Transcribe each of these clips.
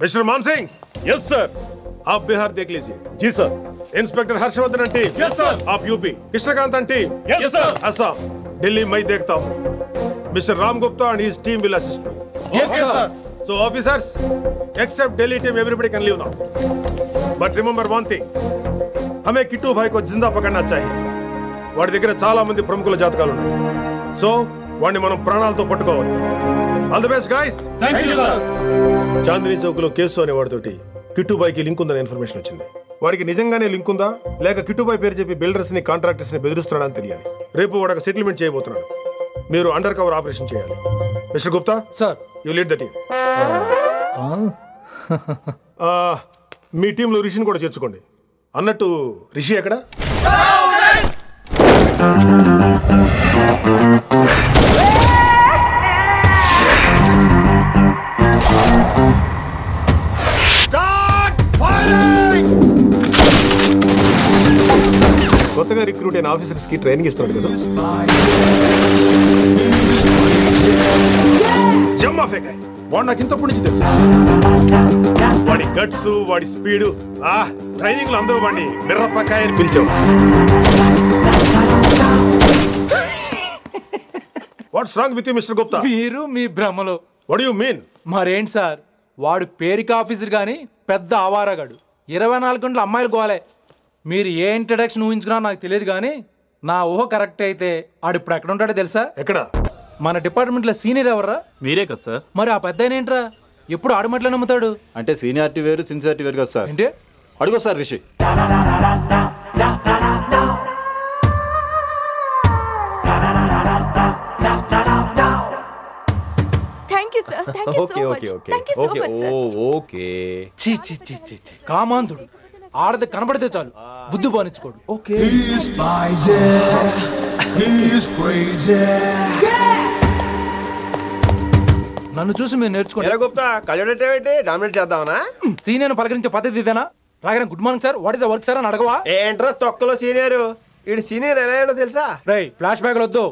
Mister मान Singh. Yes sir. आप बिहार देख लीजिए। जी सर। इंस्पेक्टर हर्षवर्धन अंटी। Yes sir. आप यूपी। कृष्णकांत अंटी। Yes sir. असम। दिल्ली मैं देखता हूँ। Mister Ram Gupta and his team will assist me. Yes sir. So officers, except Delhi team, everybody can leave now. But remember one thing, हमें किट्टू भाई को जिंदा पकड़ना चाहिए. వాడి దగ్గర చాలా మంది ప్రముఖుల జాతకాలు ఉన్నాయి. సో వాడిని మనం ప్రాణాలతో పట్టుకోవాలి. All the best guys. Thank you sir. Chandni Chowk లో కేసు అనే వాడితోటి కిట్టు భాయ్కి లింక్ ఉందనే ఇన్ఫర్మేషన్ వచ్చింది. వాడికి నిజంగానే లింక్ ఉందా లేక కిట్టు భాయ్ పేరు చెప్పి బిల్డర్స్ ని కాంట్రాక్టర్స్ ని బెదిరిస్తున్నాడా అని తెలియాలి. రేపు వాడు ఒక సెటిల్మెంట్ చేయబోతున్నాడు. మీరు అండర్ కవర్ ఆపరేషన్ చేయాలి. Mister Gupta sir, you lead the team. మీ టీంలో రిషిని కూడా చేర్చుకోండి. అన్నట్టు రిషి ఎక్కడ? కొత్తగా రిక్రూట్ అయిన ఆఫీసర్స్ కి ట్రైనింగ్ ఇస్తున్నాడు కదా. జమ్మా ఫేకాయ్ వాడు నాకు ఇంతప్పటి నుంచి తెలుసు. వాడి గట్స్, వాడి స్పీడు, ట్రైనింగ్ లో అందరూ వాడిని మిర్రపకాయ అని పిలిచేవాడు. What's wrong with you mister Gupta? మీరు మీ భ్రమలో. What you mean? మరేంటి సార్, వాడు పేరుకి ఆఫీసర్ గాని పెద్ద ఆవారగాడు. 24 గంటలు అమ్మాయిలు గోలే. మీరు ఏ ఇంట్రడక్షన్ ఊహించుకున్నా నాకు తెలియదు కానీ నా ఊహ కరెక్ట్ అయితే ఆడు ఇప్పుడు ఎక్కడ ఉంటాడో తెలుసా? ఎక్కడ? మన డిపార్ట్మెంట్ లో సీనియర్ ఎవర్రా? మీరే కదా సార్. మరి ఆ పెద్ద ఏంట్రా ఎప్పుడు ఆడమట్లో నమ్ముతాడు? అంటే సీనియారిటీ వేరు సిన్సియారిటీ వేరు కదా సార్. ఏంటి అడుగు సార్ రిషి. కామాంధుడు ఆడది కనబడితే చాలు బుద్ధి బానించుకోడు. ఓకే. నన్ను చూసి మీరు నేర్చుకోండి. సీనియర్ పలకరించే పద్ధతి ఇదేనా? రాగానే good morning sir, what is the work sir అని అడగవా? ఏంట్రా తొక్కలో సీనియర్? ఈడు సీనియర్ ఎలా ఏడో తెలుసా? రై ఫ్లాష్ బ్యాక్ వద్దు,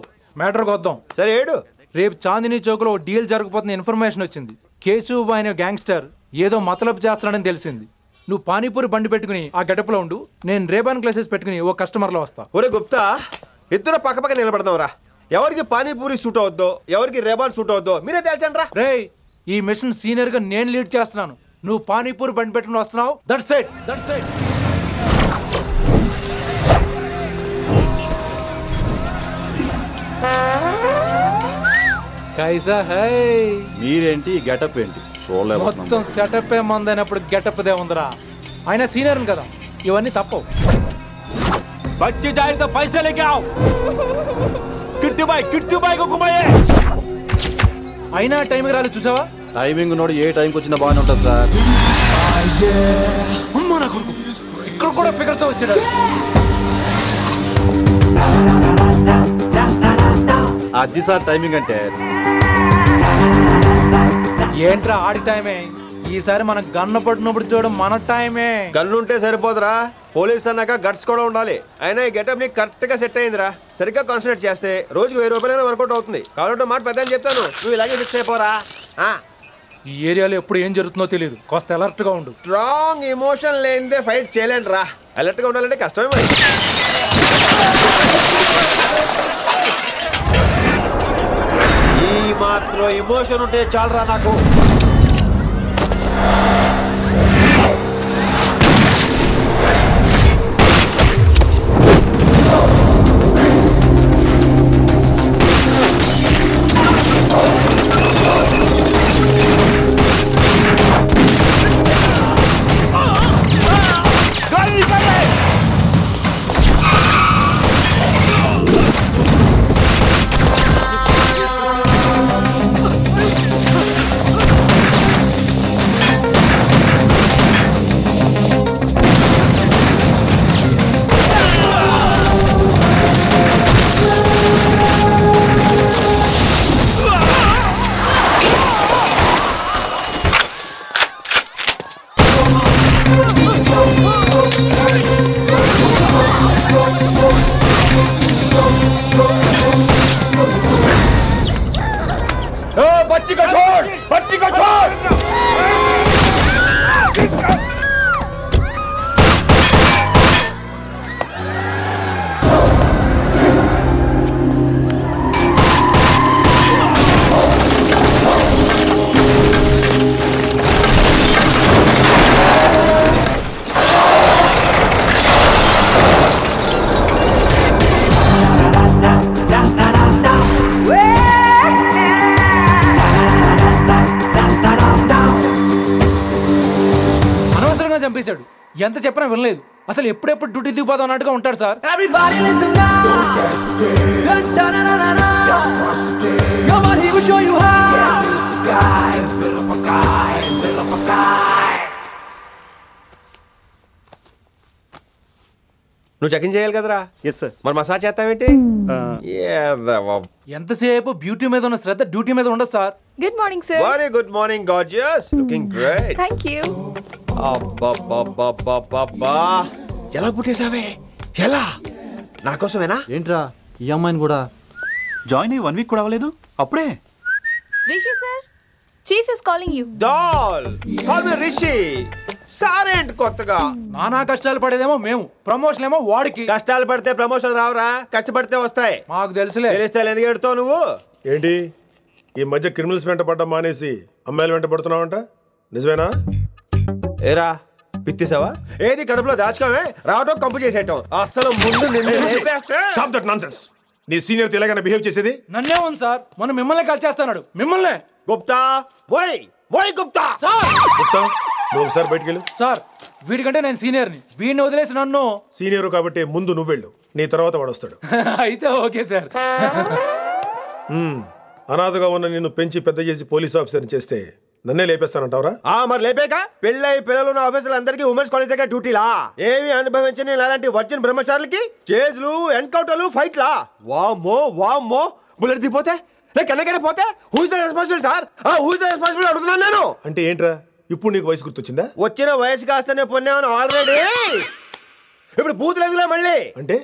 మ్యాటర్కి వద్దాం. సరే ఏడు. రేపు చాందినీ చౌక్ లో డీల్ జరగబోతున్న ఇన్ఫర్మేషన్ వచ్చింది. కేశు అనే గ్యాంగ్స్టర్ ఏదో మతలబు చేస్తున్నాడని తెలిసింది. నువ్వు పానీపూరి బండి పెట్టుకుని ఆ గెటప్ లో ఉండు, నేను రేబాన్ గ్లాసెస్ పెట్టుకుని ఓ కస్టమర్ లో వస్తా. ఒరే గుప్తా, ఇద్దరు పక్క పక్క నిలబడదాం రా. ఎవరికి పానీపూరి సూట్ అవుద్దో ఎవరికి రేబాన్ సూట్ అవుద్దో మీరే తేల్చండి రా. రే, ఈ మిషన్ సీనియర్ గా నేను లీడ్ చేస్తున్నాను. నువ్వు పానీపూరి బండి పెట్టుకుని వస్తున్నావు. That's it, that's it. కైసా హై? మీరేంటి గెటప్ ఏంటి? మొత్తం సెటప్ ఏ మందైనప్పుడు గెటప్ దే ఉందిరా. అయినా సీనియర్ కదా, ఇవన్నీ తప్పవు. బచ్చి జాయితో పైసా లేకే ఆవ్. కిట్టు బాయ్ కుమాయే. అయినా టైంకి రాలేదు చూసావా? టైమింగ్ నోడు ఏ టైంకి వచ్చినా బాగానే ఉంటుంది సార్. అమ్మా నా కొడుకు ఇక్కడ కూడా ఫిగర్ తో వచ్చాడు. అది సార్ టైమింగ్ అంటే. ఏంట్రా ఆడి టైమే? ఈసారి మనం గన్ను పట్టినప్పుడు చూడడం మన టైమే. గన్ను ఉంటే సరిపోదురా, పోలీస్ అన్నాక గట్స్ కూడా ఉండాలి. అయినా ఈ గెటప్ నీకు కరెక్ట్ గా సెట్ అయిందిరా. సరిగ్గా కాన్సన్ట్రేట్ చేస్తే రోజుకి 1000 రూపాయలైనా వర్కౌట్ అవుతుంది. కాబట్టి మాట పెద్ద అని చెప్తాను, నువ్వు ఇలాగే ఫిక్స్ అయిపోరా. ఈ ఏరియాలో ఎప్పుడు ఏం జరుగుతుందో తెలియదు, కాస్త అలర్ట్ గా ఉండు. స్ట్రాంగ్ ఎమోషన్ లేనిదే ఫైట్ చేయలేను రా. అలర్ట్ గా ఉండాలంటే కష్టమే మరి. ఈ మాత్రం ఎమోషన్ ఉంటే చాలరా నాకు. చంపేశాడు. ఎంత చెప్పినా వినలేదు. అసలు ఎప్పుడెప్పుడు డ్యూటీ దిగిపోదాం అన్నట్టుగా ఉంటాడు sir. Everybody listen now. Don't get scared. Da-da-da-da-da. Just trust it. Come on, he will show you how. Get this guy, build up a guy, build up a guy. నువ్వు చెక్ ఇన్ చేయాలి కదరా. Yes sir. మరి massage చేస్తావేంటి? ఎంతసేపు beauty మీద ఉన్న శ్రద్ధ duty మీద ఉండదు sir. Good morning, sir. Very good morning gorgeous, looking great. Thank you. అబ్బబ్బబ్బబ్బబ్బా, ఎలా పుట్టేశావే? ఎలా? నా కోసమేనా? ఏంట్రా ఈ అమ్మాయిని కూడా జాయిన్ అయ్యి 1 వీక్ కూడా అవ్వలేదు అప్పుడే. Rishi, sir. Chief is calling you. Doll call me Rishi. సారేంటి కొత్తగా? నానా కష్టాలు పడేదేమో మేము, ప్రమోషన్ ఏమో వాడికి. కష్టాలు పడితే ప్రమోషన్ రావురా, కష్టపడితే వస్తాయి. మాకు తెలుసులే. తెలిస్తే ఎందుకు ఎడుతావు నువ్వు? ఏంటి ఈ మధ్య క్రిమినల్స్ వెంట పడ్డం మానేసి అమ్మాయిలు వెంట పడుతున్నావంట, నిజమేనా? ఏరా పిత్తిసావా? ఏది కడుపులో దాచుకోవే, రావటం కంపు చేసేయటం. అసలు ముందు నిన్ను లేపేస్తే. Stop that nonsense. నీ సీనియర్ తెలంగాణ బిహేవ్ చేసేది. నన్నే ఉంది సార్, మనం మిమ్మల్ని కాల్ చేస్తున్నాడు. మిమ్మల్నే గుప్తా ఓయ్ ఓయ్ గుప్తా. సార్. గుప్తా, నువ్వు ఒకసారి బయటికి వెళ్ళు. సార్ వీడికంటే నేను సీనియర్ని, వీడిని వదిలేసి నన్ను. సీనియర్ కాబట్టి ముందు నువ్వు వెళ్ళు, నీ తర్వాత వాడు వస్తాడు. అయితే ఓకే సార్. అనాథగా ఉన్న నిన్ను పెంచి పెద్ద చేసి పోలీస్ ఆఫీసర్ని చేస్తే నన్నే లేపేస్తానంటావరా? మరి లేపాక పెళ్ళై పిల్లలు ఉన్న ఆఫీసులు అందరికీ ఉమెన్స్ కాలేజ్ దగ్గర డ్యూటీలా? ఏమి అనుభవించని అలాంటి వర్జిన్ బ్రహ్మచారులకి చేజ్లు, ఎన్కౌంటర్లు, ఫైట్లా? వామ్మో వామ్మో, బుల్లెట్ దిగిపోతే లేక ఎన్నకైనా పోతే who is the responsible sir? Who is the responsible అడుగుతున్నాను నేను. అంటే ఏంట్రా, ఇప్పుడు నీకు వయసు గుర్తొచ్చిందా? వచ్చిన వయసు కాస్తనే పొన్నాను ఆల్రెడీ. ఇప్పుడు బూత్ లేదులే మళ్ళీ. అంటే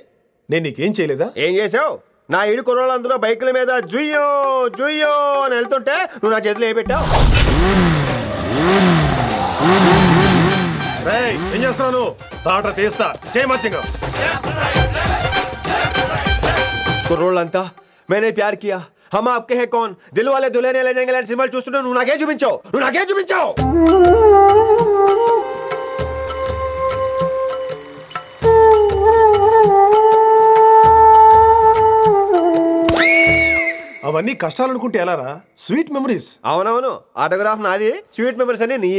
నేను నీకేం చేయలేదా? ఏం చేసావు? నా ఇడు కుర్రోళ్ళందరూ బైకుల మీద జుయ్యో జుయ్యో అని వెళ్తుంటే నువ్వు నా చేతిలో ఏ పెట్టావు? ఏం చేస్తున్నాను? తాట తీస్తా, చేయమచ్చంగా. కుర్రోళ్ళంతా మేనే ప్యార్ కియా, హమ్ ఆప్కే హై కౌన్, దిల్ వాలే దుల్హనియా లే జాయేంగే లాంటి సినిమాలు చూస్తుంటే నువ్వు నాకేం చూపించావు? నువ్వు నాకేం చూపించావు? అవన్నీ కష్టాలు అనుకుంటే ఎలారా? Sweet memories. అవునవును, ఆటోగ్రాఫ్ నాది, స్వీట్ మెమరీస్ అని నీ.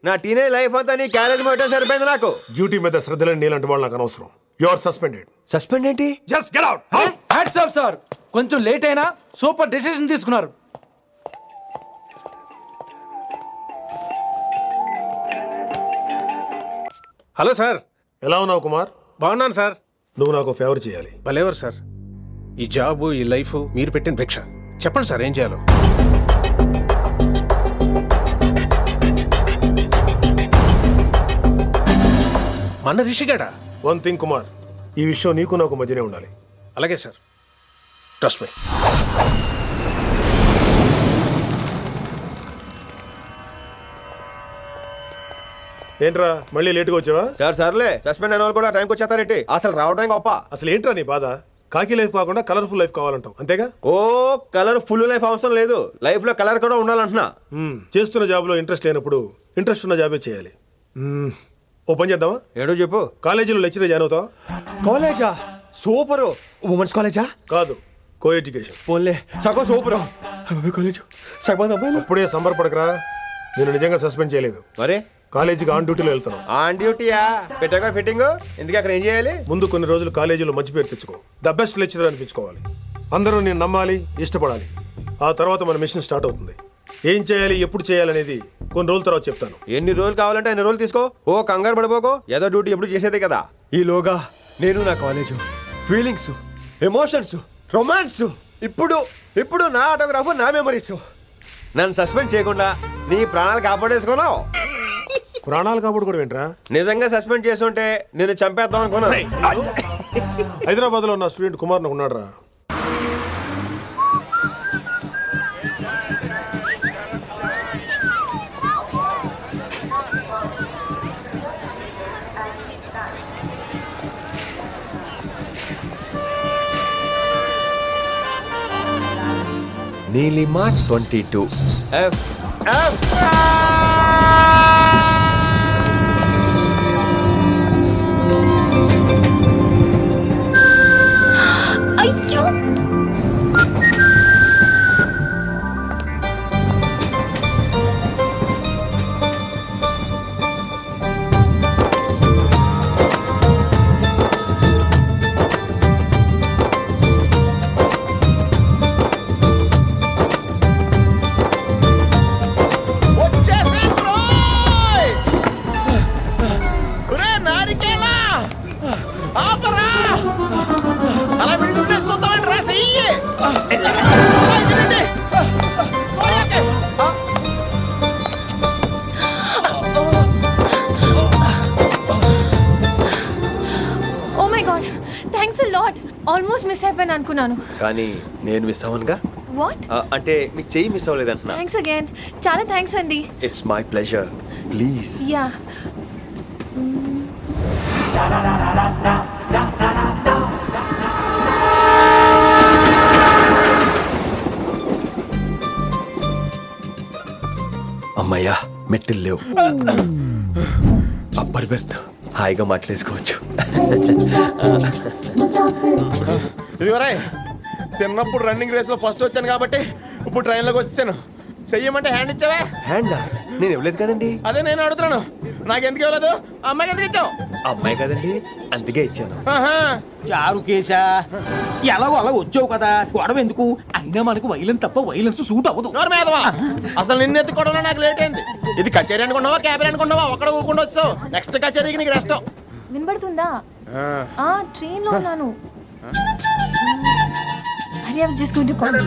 నా టీనేజ్ లైఫ్ అంతా నీ క్యారేజ్ మొత్తం సరిపోయింది నాకు. డ్యూటీ మీద శ్రద్ధలేని నీలాంటి వాళ్ళు నాకు అనవసరం. You are suspended. సస్పెండ్ ఏంటి? Just get out. Hats off sir, కొంచెం లేట్ అయినా సూపర్ డెసిషన్ తీసుకున్నారు. Hello sir. ఎలా ఉన్నావు కుమార్? బాగున్నాను సార్. నువ్వు నాకు ఫేవర్ చేయాలి. భలేవారు సార్. ఈ జాబు, ఈ లైఫ్ మీరు పెట్టిన భిక్ష. చెప్పండి సార్ ఏం చేయాలో. మన రిషిగాడా? వన్ థింగ్ కుమార్, ఈ విషయం నీకు నాకు మధ్యనే ఉండాలి. అలాగే సార్, ట్రస్ట్ మీ. ఏంట్రా మళ్ళీ లేటుగా వచ్చావా? సార్ సర్లే, సస్పెండ్ అయిన వాళ్ళు కూడా టైంకి వచ్చేస్తారేంటి? అసలు రావడం గొప్ప. అసలు ఏంట్రా నీ బాధ? కాకి లైఫ్ కాకుండా కలర్ఫుల్ లైఫ్ కావాలంటావు, అంతేగా? ఓ కలర్ ఫుల్ లైఫ్ అవసరం లేదు, లైఫ్ లో కలర్ కూడా ఉండాలంటున్నా. చేస్తున్న జాబ్ లో ఇంట్రెస్ట్ లేనప్పుడు ఇంట్రెస్ట్ ఉన్న జాబే చేయాలి. ఓ పని చేద్దామా? ఏడో చెప్పు. కాలేజీలో లెక్చరర్ జాయిన్ అవుతావా? కాలేజా? సూపర్. ఉమెన్స్ కాలేజా? కాదు, కో ఎడ్యుకేషన్. పోన్లే, సగం సూపర్. కాలేజ్ సగం అమ్మాయిలు. అప్పుడే సంబరపడకరా, నేను నిజంగా సస్పెండ్ చేయలేదు. మరి కాలేజీకి ఆన్ డ్యూటీలో వెళ్తాను. ఆన్ డ్యూటీయా? పెట్టగా ఫిట్టింగ్ ఎందుకు? అక్కడ ఏం చేయాలి? ముందు కొన్ని రోజులు కాలేజీలో మంచి పేరు తెచ్చుకో, ద బెస్ట్ లెక్చరర్ అనిపించుకోవాలి. అందరూ నేను నమ్మాలి, ఇష్టపడాలి. ఆ తర్వాత మన మిషన్ స్టార్ట్ అవుతుంది. ఏం చేయాలి, ఎప్పుడు చేయాలనేది కొన్ని రోజుల తర్వాత చెప్తాను. ఎన్ని రోజులు కావాలంటే అన్ని రోజులు తీసుకో. ఓ కంగారు పడిపోకో, ఏదో డ్యూటీ ఎప్పుడు చేసేదే కదా. ఈలోగా నేను నా కాలేజు, ఫీలింగ్స్, ఎమోషన్స్, రొమాన్స్, ఇప్పుడు నా ఆటోగ్రాఫ్, నా మెమరీస్. నన్ను సస్పెండ్ చేయకుండా నీ ప్రాణాలు కాపాడేసుకున్నావు. ప్రాణాలు కాబట్టి కూడా ఏంట్రా? నిజంగా సస్పెండ్ చేసుంటే నేను చంపేద్దాం అనుకున్నా. హైదరాబాద్ లో ఉన్న స్టూడెంట్ కుమార్ నాకు ఉన్నాడు రా. Neelima 22 F F. అయ్యో, అయిపోయాను అనుకున్నాను. కానీ నేను మిస్ అవ్వనుగా. వాట్? అంటే నీకు చెయ్యి మిస్ అవ్వలేదంటున్నా. Thanks again. చాలా థ్యాంక్స్ అండి. It's my pleasure. Please. Yeah. అమ్మయ్యా, మెట్టులు లేవు. అప్పర్ బెర్త్, హాయిగా మాట్లాడేసుకోవచ్చు. ఇదిగోరా, చిన్నప్పుడు రన్నింగ్ రేస్ లో ఫస్ట్ వచ్చాను కాబట్టి ఇప్పుడు ట్రైన్ లోకి వచ్చాను. చెయ్యమంటే హ్యాండ్ ఇచ్చావే. హ్యాండా? నేను ఇవ్వలేదు కదండి. అదే నేను అడుగుతున్నాను, నాకెందుకు ఇవ్వలేదు? అమ్మాయికి ఎందుకు ఇచ్చావు? అమ్మాయి కదండి, అందుకే ఇచ్చాను. చారు కేశా, ఎలాగో అలా వచ్చావు కదా, గొడవ ఎందుకు? అయినా మనకు వైలెన్స్ తప్ప వైలెన్స్ సూట్ అవ్వదు. అసలు నిన్ను ఎత్తుకోవడంలో నాకు లేట్ అయింది. ఇది కచేరీ అనుకున్నావా, క్యాబరీ అనుకున్నావా? ఒక్కడ ఊకుండా వచ్చావు. నెక్స్ట్ కచేరీకి నీకు రెస్ట్. వినబడుతుందా? ట్రైన్ లో ఉన్నాను. Hari, I was just going to call you.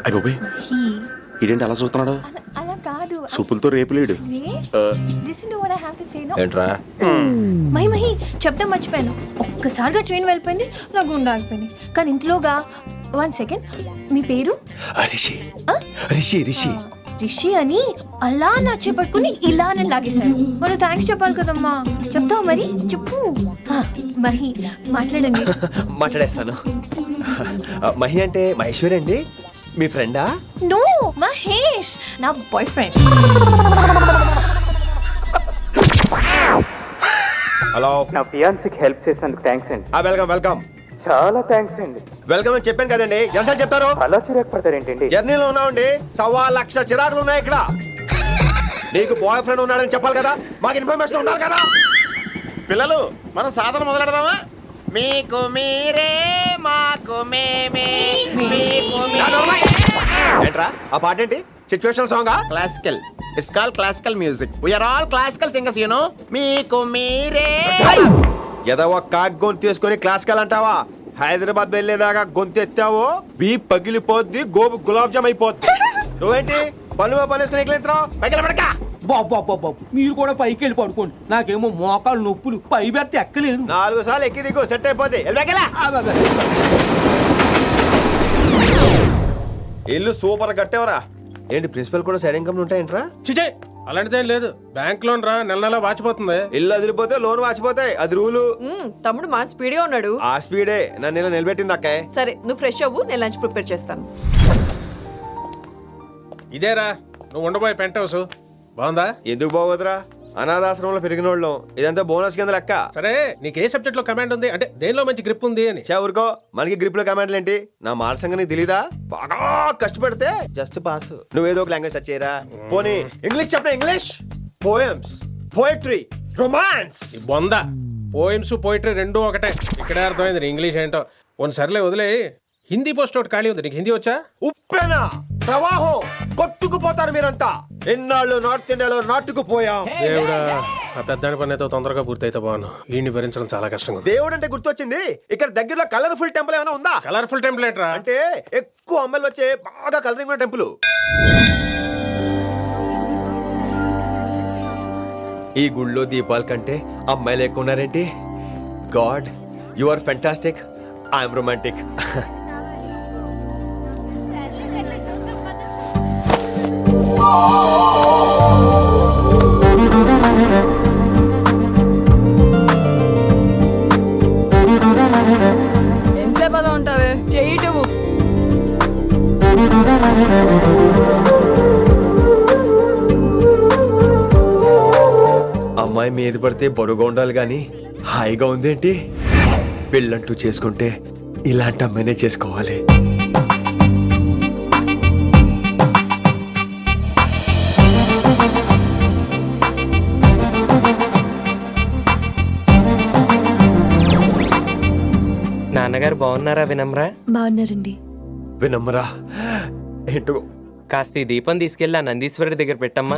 అయ్యో, ఇదేంటి అలా చూస్తున్నాడు? అలా కాదు. సూపులతో రేపులేడు. Listen to what I have to say, no? ఏంట్రా? మహి చెప్పడం మర్చిపోయాను. ఒక్కసారిగా ట్రైన్ వెళ్ళిపోయింది, నా గుండె ఆగిపోయింది. కానీ ఇంట్లోగా 1 సెకండ్, మీ పేరు? రిషి. రిషి రిషి రిషి అని అలా నా చేపట్టుకుని ఇలా నన్ను లాగేశారు. మనం థ్యాంక్స్ చెప్పాలి కదమ్మా. చెప్తావు మరి? చెప్పు. మహి, మాట్లాడండి. మాట్లాడేస్తాను. మహి అంటే మహేశ్వరి అండి, మీ ఫ్రెండా? నో, మహేష్ నా బాయ్ ఫ్రెండ్. హలో. నా ఫియాన్సీకి హెల్ప్ చేసినందుకు థ్యాంక్స్ అండి. Welcome welcome. చాలా థ్యాంక్స్ అండి. వెల్కమ్ అని చెప్పాను కదండి, ఎంత చెప్తారు? అలా చిరాకు పడతారేంటండి? జర్నీలో ఉన్నామండి, 1,00,000 చిరాకులు ఉన్నాయి ఇక్కడ. నీకు బాయ్ ఫ్రెండ్ ఉన్నాడని చెప్పాలి కదా, మాకు ఇన్ఫర్మేషన్ ఉండాలి కదా. పిల్లలు, మనం సాధన మొదలెడదామా? మీకు మీరే, మాకు మేమే, మీకు ఏంట్రా ఆ పాట ఏంటి? సిచ్యువేషన్ సాంగా? Classical. It's call classical music. We're all classical singers, you know. మీకు మీరే. ఏదో ఒక కాక్ గొంతు తీసుకొని క్లాసికల్ అంటావా? హైదరాబాద్ వెళ్ళేదాకా గొంతు ఎత్తావో బీ పగిలిపోద్ది, గోబు గులాబ్ జామ్ అయిపోద్ది. నువ్వేంటి పనులు పనేసుకుని పైకి? బాబు మీరు కూడా పైకి వెళ్ళి పడుకోండి, నాకేమో మోకాలు నొప్పులు, పై బెర్త ఎక్కలేను. 4 సార్లు ఎక్కి దిగు, సెట్ అయిపోద్ది. ఇల్లు సూపర్ కట్టేవరా. ఏంటి ప్రిన్సిపల్ కూడా సైడ్ ఇన్కమ్ ఉంటాయంట్రా? చిచే, అలాంటిదేం లేదు. బ్యాంక్ లోన్ రా, నెల నెల వాచిపోతుంది. ఇల్లు అదిరిపోతే లోన్ వాచిపోతాయి, అది రూలు. తమ్ముడు మాట స్పీడ్ గా ఉన్నాడు. ఆ స్పీడే నన్ను ఇలా నిలబెట్టింది అక్కే. సరే, నువ్వు ఫ్రెష్ అవ్వు, నేను లంచ్ ప్రిపేర్ చేస్తాను. ఇదేరా నువ్వు ఉండబోయే పెంట్ హౌస్. బాగుందా? ఎందుకు బాగోదురా, అనాథాశ్రమంలో పెరిగిన వాళ్ళం. ఇదంతా బోనస్ కింద లెక్క. సరే, నీకు ఏ సబ్జెక్ట్ లో కమాండ్ ఉంది, అంటే దేనిలో మంచి గ్రిప్ ఉంది అని. ఊరుకో, మనకి గ్రిప్ లో కమాండ్లు ఏంటి? నా మాట సంగతి నీకు తెలీదా? బాగా కష్టపడితే జస్ట్ పాస్. నువ్వేదో ఒక లాంగ్వేజ్ సెర్చ్ చేయరా. పోనీ ఇంగ్లీష్ చెప్పిన ఇంగ్లీష్, పోయమ్స్, పోయట్రీ, రొమాన్స్. బొంద పోయిమ్స్ పోయిటరీ రెండూ ఒకటే. ఇక్కడే అర్థమైంది ఇంగ్లీష్ ఏంటో. కొన్ని సర్లే వదిలే. హిందీ పోస్ట్ ఒకటి ఖాళీ ఉంది, నీకు హిందీ వచ్చా? ఉప్పెన ప్రవాహం, కొట్టుకుపోతారు మీరంతా. ఎన్నాళ్ళు నార్త్ ఇండియాలో నాటుకుపోయాం. దేవుడా, ఆ పెద్దాని పని అయితే తొందరగా పూర్తయితే బాగున్నాను. వీడిని భరించడం చాలా కష్టంగా ఉంది. దేవుడు అంటే గుర్తొచ్చింది, ఇక్కడ దగ్గరలో కలర్ఫుల్ టెంపుల్ ఏమైనా ఉందా? కలర్ఫుల్ టెంపుల్ ఏంట్రా? అంటే ఎక్కువ అమ్మాయిలు వచ్చే బాగా కలరింగ్ ఉన్న టెంపుల్. ఈ గుళ్ళో దీపాల కంటే అమ్మాయిలు ఎక్కువ ఉన్నారేంటి? God, you are fantastic, I'm romantic. ఎంతసేపు అలా ఉంటావే? చేయటము. అమ్మాయి మీద పడితే బరువుగా ఉండాలి గాని హాయిగా ఉందేంటి? పెళ్ళంటూ చేసుకుంటే ఇలాంటి అమ్మాయినే చేసుకోవాలి. నాన్నగారు బాగున్నారా వినమ్రా? బాగున్నారండి. వినమ్రా ఏంటో. కాస్త ఈ దీపం తీసుకెళ్ళి ఆ నందీశ్వరుడి దగ్గర పెట్టమ్మా.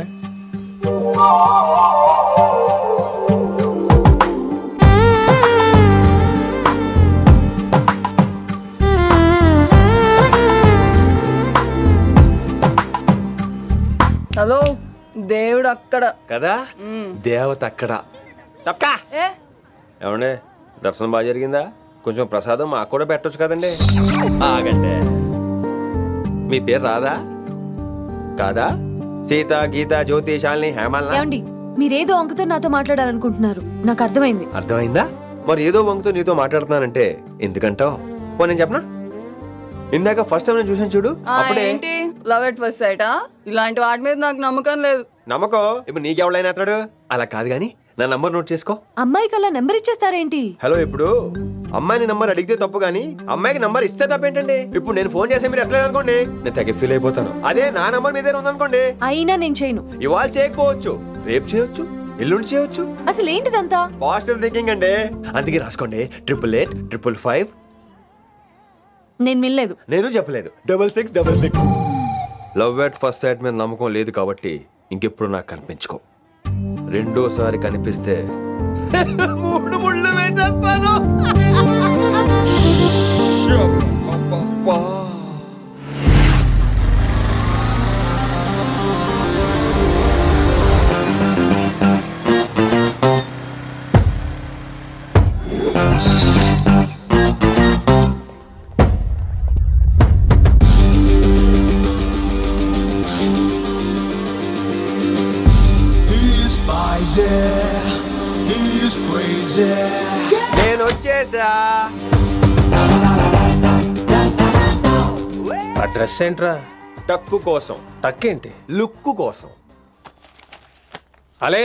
హలో, దేవుడు అక్కడ కదా, దేవత అక్కడ. తప్పకా ఏ ఏమండే దర్శనం బాగా జరిగిందా? కొంచెం ప్రసాదం మాకు కూడా పెట్టొచ్చు కదండి. ఆగండి, మీ పేరు రాదా కాదా? సీత, గీత, జ్యోతి, శాలిని, హేమల్. ఏమండి మీరేదో వంకతో నాతో మాట్లాడాలనుకుంటున్నారు, నాకు అర్థమైంది. అర్థమైందా? మరి ఏదో వంగుతో నీతో మాట్లాడుతున్నానంటే ఎందుకంటావు? నేను చెప్పనా? ఇందాక ఫస్ట్ టైం నేను చూసాను చూడు, అప్పుడే. ఏంటి లవ్ ఎట్ ఫస్ట్ సైటా? ఇలాంటి వాటి మీద నాకు నమ్మకం లేదు. నమ్మకం ఇప్పుడు నీకెవడైనా అతడు? అలా కాదు గాని నా నంబర్ నోట్ చేసుకో. అమ్మాయికి అలా నెంబర్ ఇచ్చేస్తారేంటి? హలో, ఇప్పుడు అమ్మాయిని నంబర్ అడిగితే తప్పు గానీ అమ్మాయికి నంబర్ ఇస్తే తప్పేంటండి? ఇప్పుడు నేను ఫోన్ చేస్తే మీరు ఎట్లా అనుకోండి, నేను తెగ ఫీల్ అయిపోతాను. అదే నా నంబర్ మీ దగ్గర ఉందనుకోండి, అయినా నేను చేయను. ఇవాళ చేయకపోవచ్చు, రేపు చేయొచ్చు, ఎల్లుండి చేయొచ్చు. అసలు ఏంటిదంతా? పాజిటివ్ థింకింగ్ అండి. అందుకే రాసుకోండి 888 555. నేను వినలేదు. నేను చెప్పలేదు 6666. లవ్ ఎట్ ఫస్ట్ సైట్ మీద నమ్మకం లేదు కాబట్టి ఇంకెప్పుడు నాకు కనిపించుకో. రెండోసారి కనిపిస్తే 3 ముళ్ళు వేసేస్తాను. నేను వచ్చేసా. ఆ డ్రెస్ ఏంట్రా? టక్కు కోసం. టక్కేంటి? లుక్కు కోసం. అలే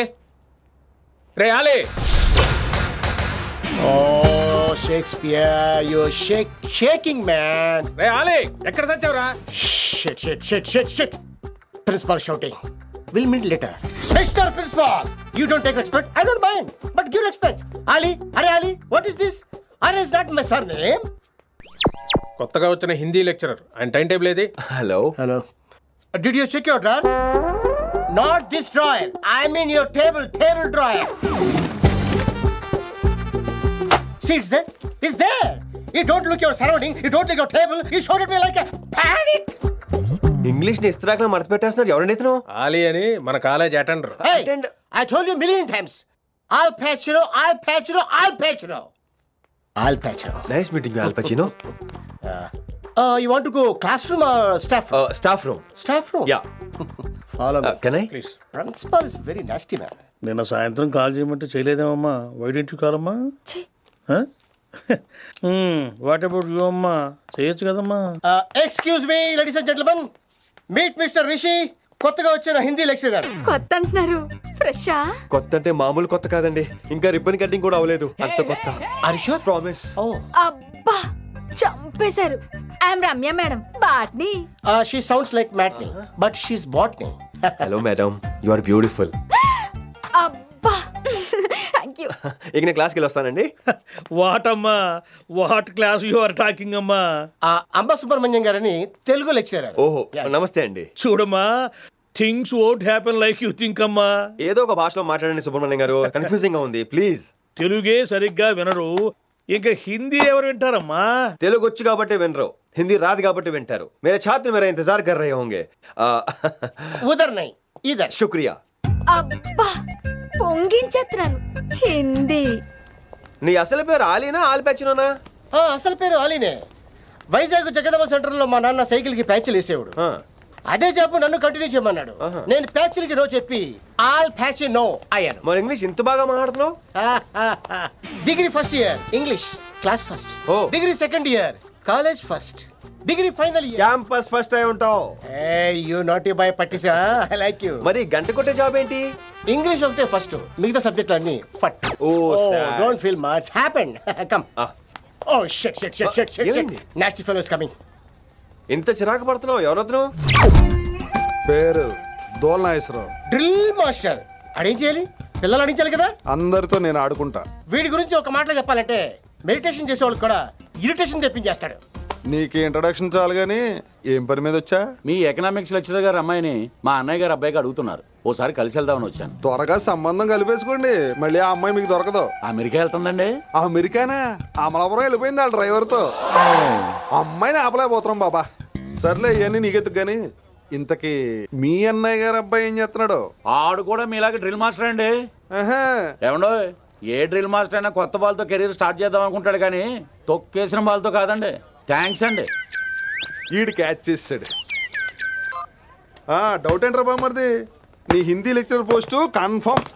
రే ఆలే. Oh, Shakespeare, you're shaking, man. రే ఆలే, ఎక్కడ సచ్చావురా? Shit. Principal shouting. We'll meet later. Mr. Principal, you don't take respect. I don't mind, but give respect. Ali, what is this? Is that my surname? కొత్తగా వచ్చిన Hindi lecturer, ఆయన time table ఏది? Hello. Did you check your drawer? Not this drawer. I mean your table drawer. See, it's there. You don't look your surrounding. You don't look your table. You showed at me like a panic. English ని ఇస్త్రాక్ మడత పెట్టేస్తున్నాడు. ఎవరండి ఇతను? ఆలీ అని మన college attender. Hey, I told you a million times. I'll patch you. Nice meeting you, all పచినో. You want to go classroom or staff room? Staff room. Staff room? Yeah. Follow me. Can I? Please. Principal is very nasty, man. నిన్న సాయంత్రం call చేయమంటే చేయలేదేమమ్మా? Why don't you call అమ్మా? What about you అమ్మా? చేయొచ్చు కదమ్మా. Excuse me, ladies and gentlemen. Meet Mr. Rishi. కొత్తగా వచ్చిన Hindi lecturer. కొత్త అంటున్నారు, ఫ్రెషా? కొత్త అంటే మామూలు కొత్త కాదండి, ఇంకా రిబ్బన్ కటింగ్ కూడా అవ్వలేదు, అంత కొత్త. Are you sure? Promise. Oh. అబ్బా చంపేశారు. I'm Ramya madam, botany. She sounds like Matney, but she's botany. Hello madam, you are beautiful. అబ్బా థ్యాంక్ యూ. ఇక నేను క్లాస్కి వెళ్ళొస్తానండి. వాట్ అమ్మా, what class you are talking అమ్మా? అంబ సుబ్రహ్మణ్యం గారని తెలుగు లెక్చరర్. ఓహో, నమస్తే అండి. చూడమ్మా, things won't happen like you think అమ్మా. ఏదో ఒక భాషలో మాట్లాడండి సుబ్రహ్మణ్యం గారు, కన్ఫ్యూజింగ్ గా ఉంది, ప్లీజ్. తెలుగే సరిగ్గా వినరు, ఇంకా హిందీ ఎవరు వింటారమ్మా? తెలుగు వచ్చు కాబట్టి వినరు, హిందీ రాదు కాబట్టి వింటారు. మేరే ఛాత్ర మేరా ఇంతజార్ కర్ రహే హోంగే. ఉదర్ నహీ ఇదర్. శుక్రియా. అబ్బా పొంగించేస్తున్నాను. హిందీ. నీ అసలు పేరు ఆలీనా, ఆల్ ప్యాచినోనా? అసలు పేరు ఆలీనే. వైజాగ్ జగదమ్మ సెంటర్ లో మా నాన్న సైకిల్ కి ప్యాచ్లు వేసేవాడు. అదే జాబ్ నన్ను కంటిన్యూ చేయమన్నాడు. నేను ప్యాచ్లకి నో చెప్పి ఆల్ ప్యాచ్ నో అయ్యాను. మరి ఇంగ్లీష్ ఇంత బాగా మాట్లాడుతున్నావు? Degree first year English class first. Degree second year college first. Degree final year campus first అయి ఉంటావు. యు నాటీ బాయ్ పట్టిసా. I like you. మరి గంట కొట్టే జాబ్ ఏంటి? ఇంగ్లీష్ ఒకటే ఫస్ట్, మిగతా సబ్జెక్టులు అన్ని ఫట్. Don't feel much happened. Come. Oh shit. Nasty fellows coming. ఇంత చిరాకు పడుతున్నావు, ఎవరొద్దు? పేరు దోల్నాగేశ్వరరావు. Drill master. అడేం చేయాలి? పిల్లలు అడించాలి కదా. అందరితో నేను ఆడుకుంటా. వీడి గురించి ఒక మాటలో చెప్పాలంటే మెడిటేషన్ చేసేవాళ్ళు కూడా ఇరిటేషన్ తెప్పించేస్తాడు. నీకు ఇంట్రడక్షన్ చాలు గానీ ఏం పని మీద వచ్చా? మీ ఎకనామిక్స్ లెక్చరర్ గారు అమ్మాయిని మా అన్నయ్య గారు అబ్బాయికి అడుగుతున్నారు, ఓసారి కలిసి వెళ్దామని వచ్చాను. త్వరగా సంబంధం కలిపేసుకోండి, మళ్ళీ ఆ అమ్మాయి మీకు దొరకదు. అమెరికా వెళ్తుందండి. అమెరికానా? అమలాపురం వెళ్ళిపోయింది వాళ్ళ డ్రైవర్ తో. అమ్మాయిని ఆపలేకపోతున్నాం బాబా. సర్లే ఇవన్నీ నీకెత్తుకు గాని, ఇంతకీ మీ అన్నయ్య గారు అబ్బాయి ఏం చేస్తున్నాడు? ఆడు కూడా మీలాగా డ్రిల్ మాస్టర్ అండి. ఏమండో ఏ డ్రిల్ మాస్టర్ అయినా కొత్త బాల్తో కెరీర్ స్టార్ట్ చేద్దాం అనుకుంటాడు కానీ తొక్కేసిన బాల్తో కాదండి. థ్యాంక్స్ అండి. ఈడు క్యాచ్ చేసాడు. డౌట్ ఏంట్రా బామ్మర్ది, నీ హిందీ లెక్చరర్ పోస్టు కన్ఫర్మ్.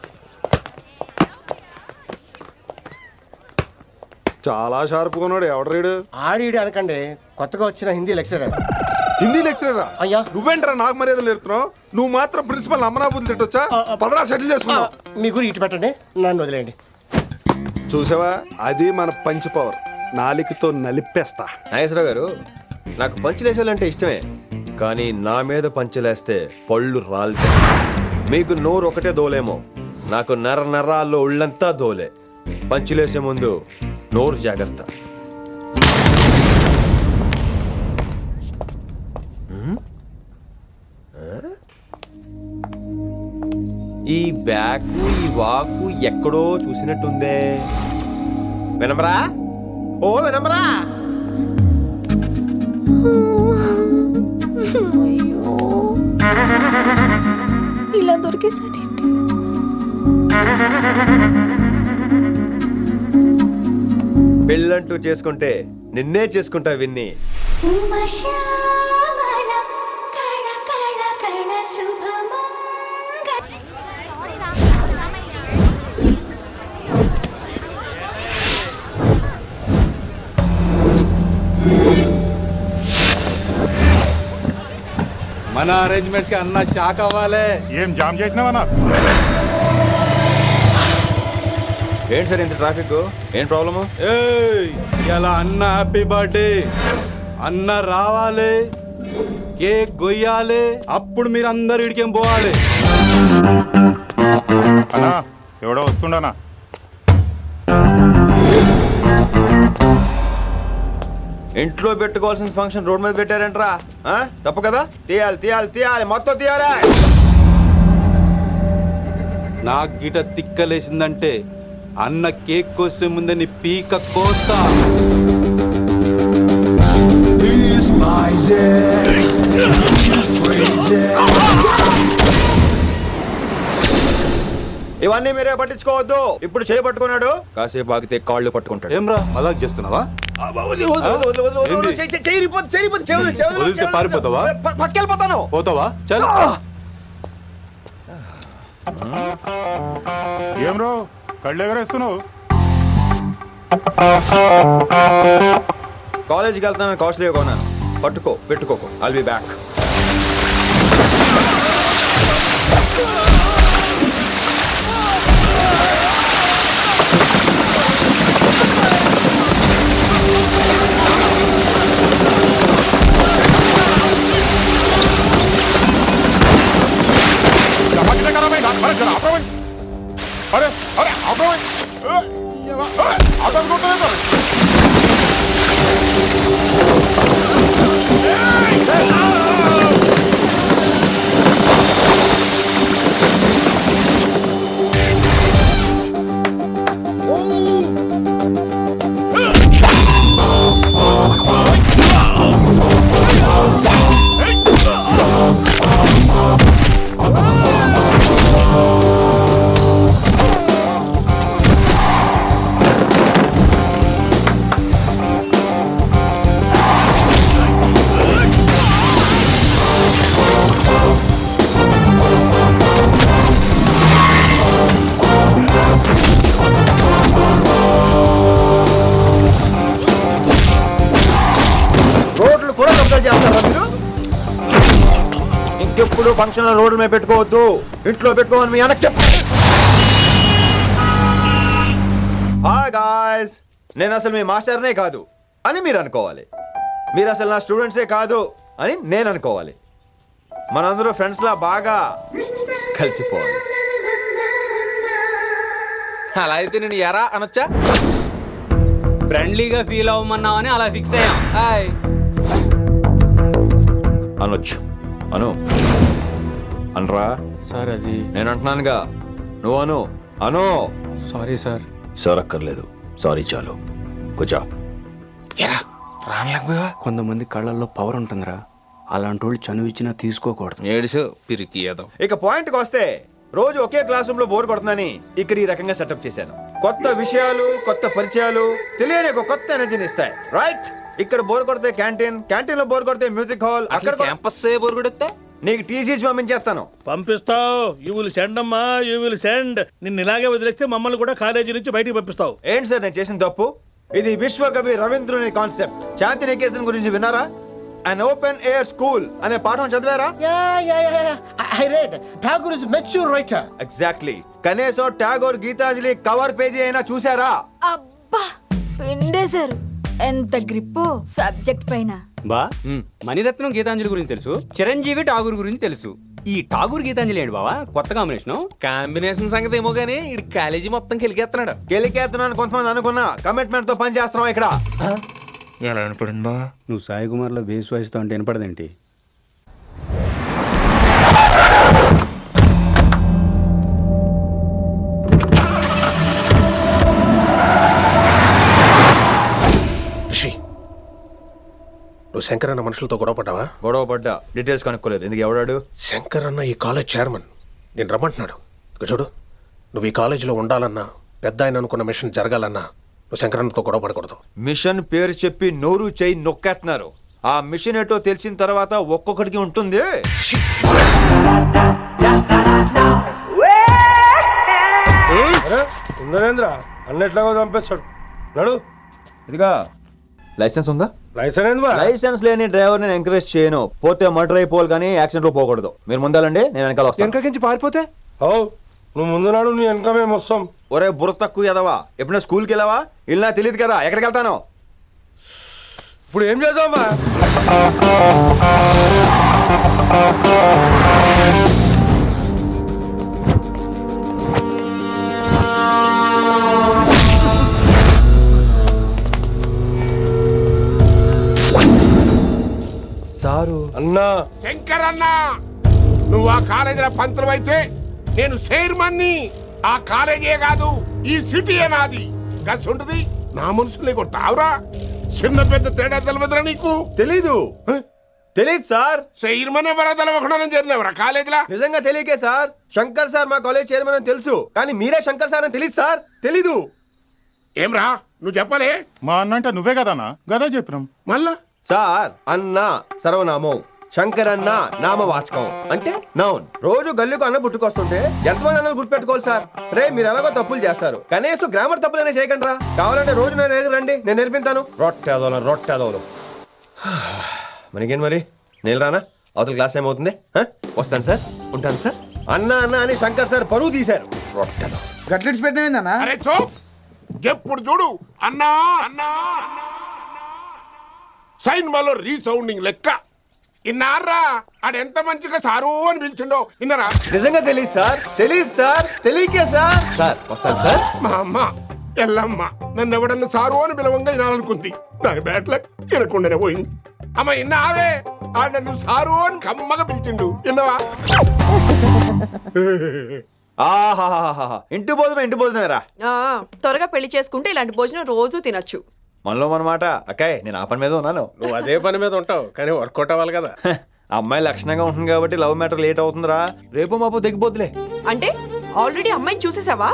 చాలా షార్ప్ ఉన్నాడు. ఎవడరీడు? ఆడిడు అనకండి, కొత్తగా వచ్చిన హిందీ లెక్చరర్. హిందీ లెక్చరరా? అయ్యా నువ్వేంట్రా నాకు మర్యాదలు నేర్పుతున్నావు? నువ్వు మాత్రం ప్రిన్సిపల్ అమ్మనాబుద్ధి తిట్టొచ్చా? పదరా సెటిల్ చేసుకున్నావు. మీ గురి ఇటు పెట్టండి, నన్ను వదిలేయండి. చూసావా, అది మన పంచ్ పవర్. నాలికతో నలిపేస్తా. నాగేశ్వరరావు గారు, నాకు పంచులేసాలంటే ఇష్టమే, కానీ నా మీద పంచులేస్తే పళ్ళు రాలుతాయి. మీకు నోరు ఒకటే దోలేమో, నాకు నరాల్లో ఒళ్ళంతా దోలే. పంచులేసే ముందు నోరు జాగ్రత్త. ఈ బ్యాకు ఈ వాకు ఎక్కడో చూసినట్టుందే. వినమరా? ఓ వినమరా? ఇలా దొరికేసాడేంటి? పెళ్ళంటూ చేసుకుంటే నిన్నే చేసుకుంటా విన్ని. మన అరేంజ్మెంట్స్ కి అన్న షాక్ అవ్వాలి. ఏం జామ్ చేసినావన్నా? ఏంటి సార్ ఇంత ట్రాఫిక్? ఏం ప్రాబ్లము? ఇలా అన్న హ్యాపీ బర్త్డే, అన్న రావాలి, కేక్ గొయ్యాలి, అప్పుడు మీరు అందరు ఇడికేం పోవాలి. అన్నా ఎవడో వస్తుండనా? ఇంట్లో పెట్టుకోవాల్సిన ఫంక్షన్ రోడ్ మీద పెట్టారంట్రా. తప్పు కదా? తీయాలి తీయాలి తీయాలి, మొత్తం తీయాలి. నాకు గిట తిక్కలేసిందంటే అన్న కేక్ కోసే ముందే నీ పీక కోస్తా. ఇవన్నీ మీరే పట్టించుకోవద్దు. ఇప్పుడు చేయి పట్టుకున్నాడు, కాసేపు ఆగితే కాళ్ళు పట్టుకుంటాడు. ఏమ్రా మజాక్ చేస్తున్నావా? వదిలితే పారిపోతావా? పక్కెళ్ళిపోతాను. పోతావా? చల్. ఏం రో కళ్ళు ఎగరేస్తున్నావు? కాలేజీకి వెళ్తానని కాస్ట్లీగా కొన్నాను. పట్టుకో, పెట్టుకోకు. I'll be back. अरे अरे आता ఇంకెప్పుడు ఫంక్షన్ రోడ్డు మీద పెట్టుకోవద్దు, ఇంట్లో పెట్టుకోమని మీ అన్నకి చెప్పు. హాయ్ గాయ్స్, నేను అసలు మీ మాస్టర్నే కాదు అని మీరు అనుకోవాలి. మీరు అసలు నా స్టూడెంట్సే కాదు అని నేను అనుకోవాలి. మనందరూ ఫ్రెండ్స్ లా బాగా కలిసిపోవాలి. అలా అయితే నేను ఎరా అనొచ్చా? ఫ్రెండ్లీగా ఫీల్ అవ్వమన్నావని అలా ఫిక్స్ అయ్యాం. హాయ్ అనొచ్చు. అను అనరా సార్. అది నేను అంటున్నానుగా, నువ్వు అను. అను. Sorry sir. సార్ అక్కర్లేదు, సారీ చాలు. కూర్చో. కొంతమంది కళ్ళల్లో పవర్ ఉంటుందిరా, అలాంటి వాళ్ళు చనువు ఇచ్చినా తీసుకోకూడదు. ఏడుసు పిరికి ఏదో. ఇక పాయింట్కి వస్తే, రోజు ఒకే క్లాస్ రూమ్ లో బోర్ కొడుతుందని ఇక్కడ ఈ రకంగా సెటప్ చేశాను. కొత్త విషయాలు, కొత్త పరిచయాలు, తెలియని ఒక కొత్త ఎనర్జీని ఇస్తాయి. రైట్? ఇక్కడ బోర్ కొడితే క్యాంటీన్, క్యాంటీన్ లో బోర్ కొడితే మ్యూజిక్ హాల్, అక్కడ క్యాంపస్ బోర్ కొడితే నీకు టీసీ పంపించేస్తాను. పంపిస్తావు. యూ విల్ సెండ్ అమ్మా, యూ విల్ సెండ్. నిన్ను ఇలాగే వదిలేస్తే మమ్మల్ని కూడా కాలేజీ నుంచి బయటికి పంపిస్తావు. ఏంటి సార్ నేను చేసిన తప్పు? ఇది విశ్వకవి రవీంద్రుని కాన్సెప్ట్. శాంతి నికేతన్ గురించి విన్నారా? అన్ ఓపెన్ ఎయిర్ స్కూల్ అనే పాఠం చదివారా? I read. Tagore is a mature writer. Exactly. కనీసం టాగోర్ గీతాంజలి కవర్ పేజీ అయినా చూసారా? అబ్బా పిండేశారు. ఎంత గ్రిప్పు సబ్జెక్ట్ పైన. బా మణిరత్నం గీతాంజలి గురించి తెలుసు, చిరంజీవి ఠాగూర్ గురించి తెలుసు. ఈ ఠాగూర్ గీతాంజలి ఏంటి బావా కొత్త కాంబినేషన్ సంగతి ఏమో గానీ ఈ కాలేజీ మొత్తం కెలికేస్తున్నాడు. గెలికేస్తున్నాను కొంతమంది అనుకున్నా, కమిట్మెంట్ తో పని చేస్తున్నాం ఇక్కడ. ఎలా వినపడింది బా? నువ్వు సాయి కుమార్ లో బేస్ వాయిస్తో అంటే వినపడదేంటి? నువ్వు శంకర్ అన్న మనుషులతో గొడవపడ్డావా? గొడవపడ్డా, డీటెయిల్స్ కనుక్కోలేదు. ఎందుకు ఎవడాడు? శంకర్ అన్న ఈ కాలేజ్ చైర్మన్, నేను రమ్మంటున్నాడు. ఇక చూడు, నువ్వు ఈ కాలేజీలో ఉండాలన్నా, పెద్ద ఆయన అనుకున్న మిషన్ జరగాలన్నా నువ్వు శంకర్ అన్నతో గొడవపడకూడదు. మిషన్ పేరు చెప్పి నోరు చేయి నొక్కేస్తున్నారు. ఆ మిషన్ ఏటో తెలిసిన తర్వాత ఒక్కొక్కడికి ఉంటుంది. ఉందనేంద్ర అన్నెట్లాగో చంపేస్తాడు. నడు. ఇదిగా లైసెన్స్ ఉందా? లైసెన్స్ లైసెన్స్ లేని డ్రైవర్ నేను ఎంకరేజ్ చేయను. పోతే మర్డర్ అయిపోవాలి కానీ యాక్సిడెంట్ లో పోకూడదు. మీరు ముందాలండి, నేను వెనకాల వస్తాను. వెనకకించి పారిపోతే నువ్వు ముందు నాడు నీ వెనక మేము వస్తాం. ఒరే బుర్ర తక్కువ ఎదవా, ఎప్పుడైనా స్కూల్కి వెళ్ళావా? ఇలా తెలియదు కదా ఎక్కడికి వెళ్తాను. ఇప్పుడు ఏం చేద్దామా? సారు అన్నా, శంకర్ అన్నా, నువ్వు ఆ కాలేజీలో పంతులు అయితే నేను చైర్మన్ని. ఆ కాలేజీ కాదు, ఈ సిటీయే నాది. గస్ ఉంటుంది నా మనుషులే కొడతావురా. చిన్న పెద్ద తేడా తెలవదురా నీకు? తెలీదు. తెలీదు సార్. చైర్మన్ ఎవరో తెలవకుండా చేరినవరా కాలేజీలో? నిజంగా తెలియకే సార్. శంకర్ సార్ మా కాలేజ్ చైర్మన్ అని తెలుసు, కానీ మీరే శంకర్ సార్ అని తెలియదు సార్. తెలీదు. ఏమ్రా నువ్వు చెప్పలే? మా అన్న అంటే నువ్వే కదన్నా? గదా చెప్పినాం. మళ్ళా సార్ అన్న సర్వనామం, శంకర్ అన్న నామవాచకం అంటే నౌన్. రోజు గల్లుకు అన్న పుట్టుకొస్తుంటే ఎంతమంది అన్నలు గుర్తుపెట్టుకోవాలి సార్? రే మీరు ఎలాగో తప్పులు చేస్తారు, కనీసం గ్రామర్ తప్పులైనా చేయకండి రా. కావాలంటే రోజు నా దగ్గర రండి, నేను నేర్పిస్తాను. రొట్టెదోలం. మనకేం మరి, నేను రానా? అవతల క్లాస్ టైం అవుతుంది. వస్తాను సార్, ఉంటాను సార్. అన్న అన్న అని శంకర్ సార్ పరువు తీశారు. రొట్టెదో గట్లెట్స్ పెట్టినా? అరే చో, ఎప్పుడు చూడు అన్నా అన్నా. సైన్మాలో రీసౌండింగ్ లెక్క. ఇన్నారా ఆడెంత మంచిగా సారు అని పిలిచిండో ఇన్నరా? నిజంగా తెలియదు సార్. తెలియకే సార్. సార్ వస్తాను సార్. మా అమ్మ ఎల్లమ్మ నన్ను ఎవడన్నా సారు అని పిలవంగా వినాలనుకుంది. దాని బ్యాట్ల వినకుండానే పోయింది. అమ్మ ఇన్నావే, ఆడ నన్ను సారు అని కమ్మగా పిలిచిండు. విన్నావా? ఆహాహాహా, ఇంటి భోజనమేరా. త్వరగా పెళ్లి చేసుకుంటే ఇలాంటి భోజనం రోజు తినొచ్చు. మనలో మనమాట. అక్కాయ్ నేను ఆ పని మీద ఉన్నాను. నువ్వు అదే పని మీద ఉంటావు, కానీ వర్కౌట్ అవ్వాలి కదా. అమ్మాయి లక్షణంగా ఉంటుంది కాబట్టి లవ్ మ్యాటర్ లేట్ అవుతుందిరా. రేపు మాపు దిగిపోతులే. అంటే ఆల్రెడీ అమ్మాయిని చూసేసావా?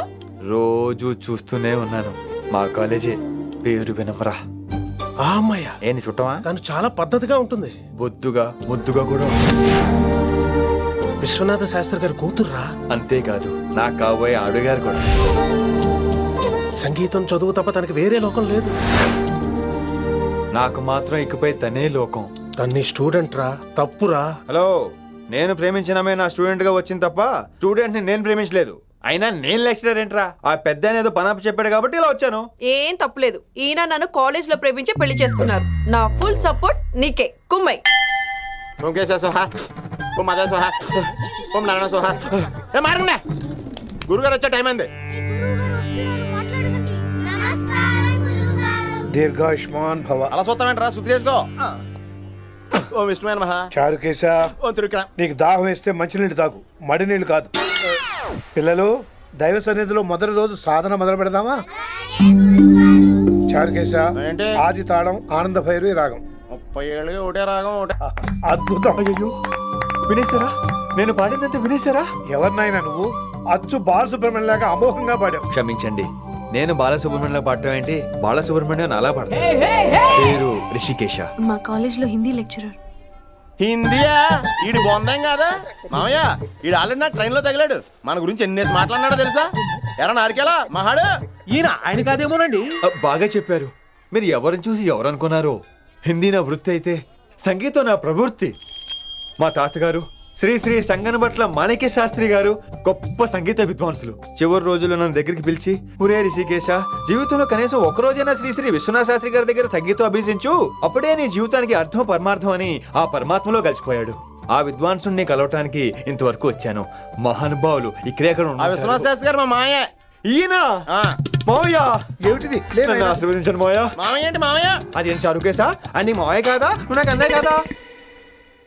రోజు చూస్తూనే ఉన్నాను. మా కాలేజీ పేరు వినమరా. ఆ అమ్మాయ ఏంటి చుట్టమా? తను చాలా పద్ధతిగా ఉంటుంది. బొద్దుగా ముద్దుగా కూడా. విశ్వనాథ శాస్త్రి గారి కూతుర్రా. అంతేకాదు నా కాబోయే ఆడుగారు కూడా. సంగీతం చదువు తప్ప తనకి వేరే లోకం లేదు. నాకు మాత్రం ఇకపై తనే లోకం. తన్ని స్టూడెంట్ రా, తప్పురా. హలో, నేను ప్రేమించినమే నా స్టూడెంట్ గా వచ్చింది తప్ప స్టూడెంట్ ని నేను ప్రేమించలేదు. అయినా నేను లెక్చరర్ ఏంట్రా? ఆ పెద్ద ఏదో పనాపు చెప్పాడు కాబట్టి ఇలా వచ్చాను. ఏం తప్పులేదు. ఈయన నన్ను కాలేజ్ లో ప్రేమించి పెళ్లి చేసుకున్నారు. నా ఫుల్ సపోర్ట్ నీకే. కుమ్మై. గురుగారు వచ్చే టైం అయింది. దీర్ఘాయుష్మాన్ భవ. అలా చూస్తామేంట్రా? శుద్ధి చేసుకో. ఓ విష్ణుమైన మహా. చారుకేశ, ఓ తిరుక్రా. నీకు దాహం వేస్తే మంచినీళ్ళు తాగు, మడి నీళ్ళు కాదు. పిల్లలు, దైవ సన్నిధిలో మొదటి రోజు సాధన మొదలు పెడదామా? చారుకేశ, ఆది తాళం ఆనంద భైరవి రాగం. 30 ఏళ్ళుగా ఒకటే రాగం ఒకటే. అద్భుతం. అయ్యో వినేశారా? నేను పాడిందంటే వినేశారా? ఎవరినైనా నువ్వు అచ్చు బాలసుబ్రహ్మణ్యం లాగా అమోఘంగా పాడావు. క్షమించండి, నేను బాలసుబ్రహ్మణ్యంలో పాడటం ఏంటి, బాలసుబ్రహ్మణ్యం అలా పాడతాను. పేరు రిషికేశ. మా కాలేజ్ లో హిందీ లెక్చరర్. హిందీయా? ఈడు బొందేం కాదా మామయ్య? ఈడు ఆల్రెడీ నా ట్రైన్ లో తగిలాడు. మన గురించి ఎన్నేసి మాట్లాడినాడో తెలుసా? ఎరా నారికేలా మహాడు ఈయన ఆయన కాదేమోనండి. బాగా చెప్పారు. మీరు ఎవరిని చూసి ఎవరు అనుకున్నారు? హిందీ నా వృత్తి అయితే సంగీతం నా ప్రవృత్తి. మా తాతగారు శ్రీ శ్రీ సంగనబట్ల మాణిక్య శాస్త్రి గారు గొప్ప సంగీత విద్వాంసులు. చివరి రోజుల్లో నన్ను దగ్గరికి పిలిచి, ఒరే రిషికేశ, జీవితంలో కనీసం ఒక రోజైనా శ్రీ శ్రీ విశ్వనాథ శాస్త్రి గారి దగ్గర సంగీతం అభ్యసించు, అప్పుడే నీ జీవితానికి అర్థం పరమార్థం అని ఆ పరమాత్మలో కలిసిపోయాడు. ఆ విద్వాంసుని కలవటానికి ఇంతవరకు వచ్చాను. మహానుభావులు ఇక్కడే విశ్వనాథ శాస్త్రి గారు మా మాయ. ఈయన మావయ్య ఏమిటిది? నన్ను ఆశీర్వదించండి మావయ్య. మామయ్య ఏంటి మామయ్య? అదేం చారుకేశా? అని మావయ్య కాదా? నువ్వు నాకు అన్నయ్య కాదా?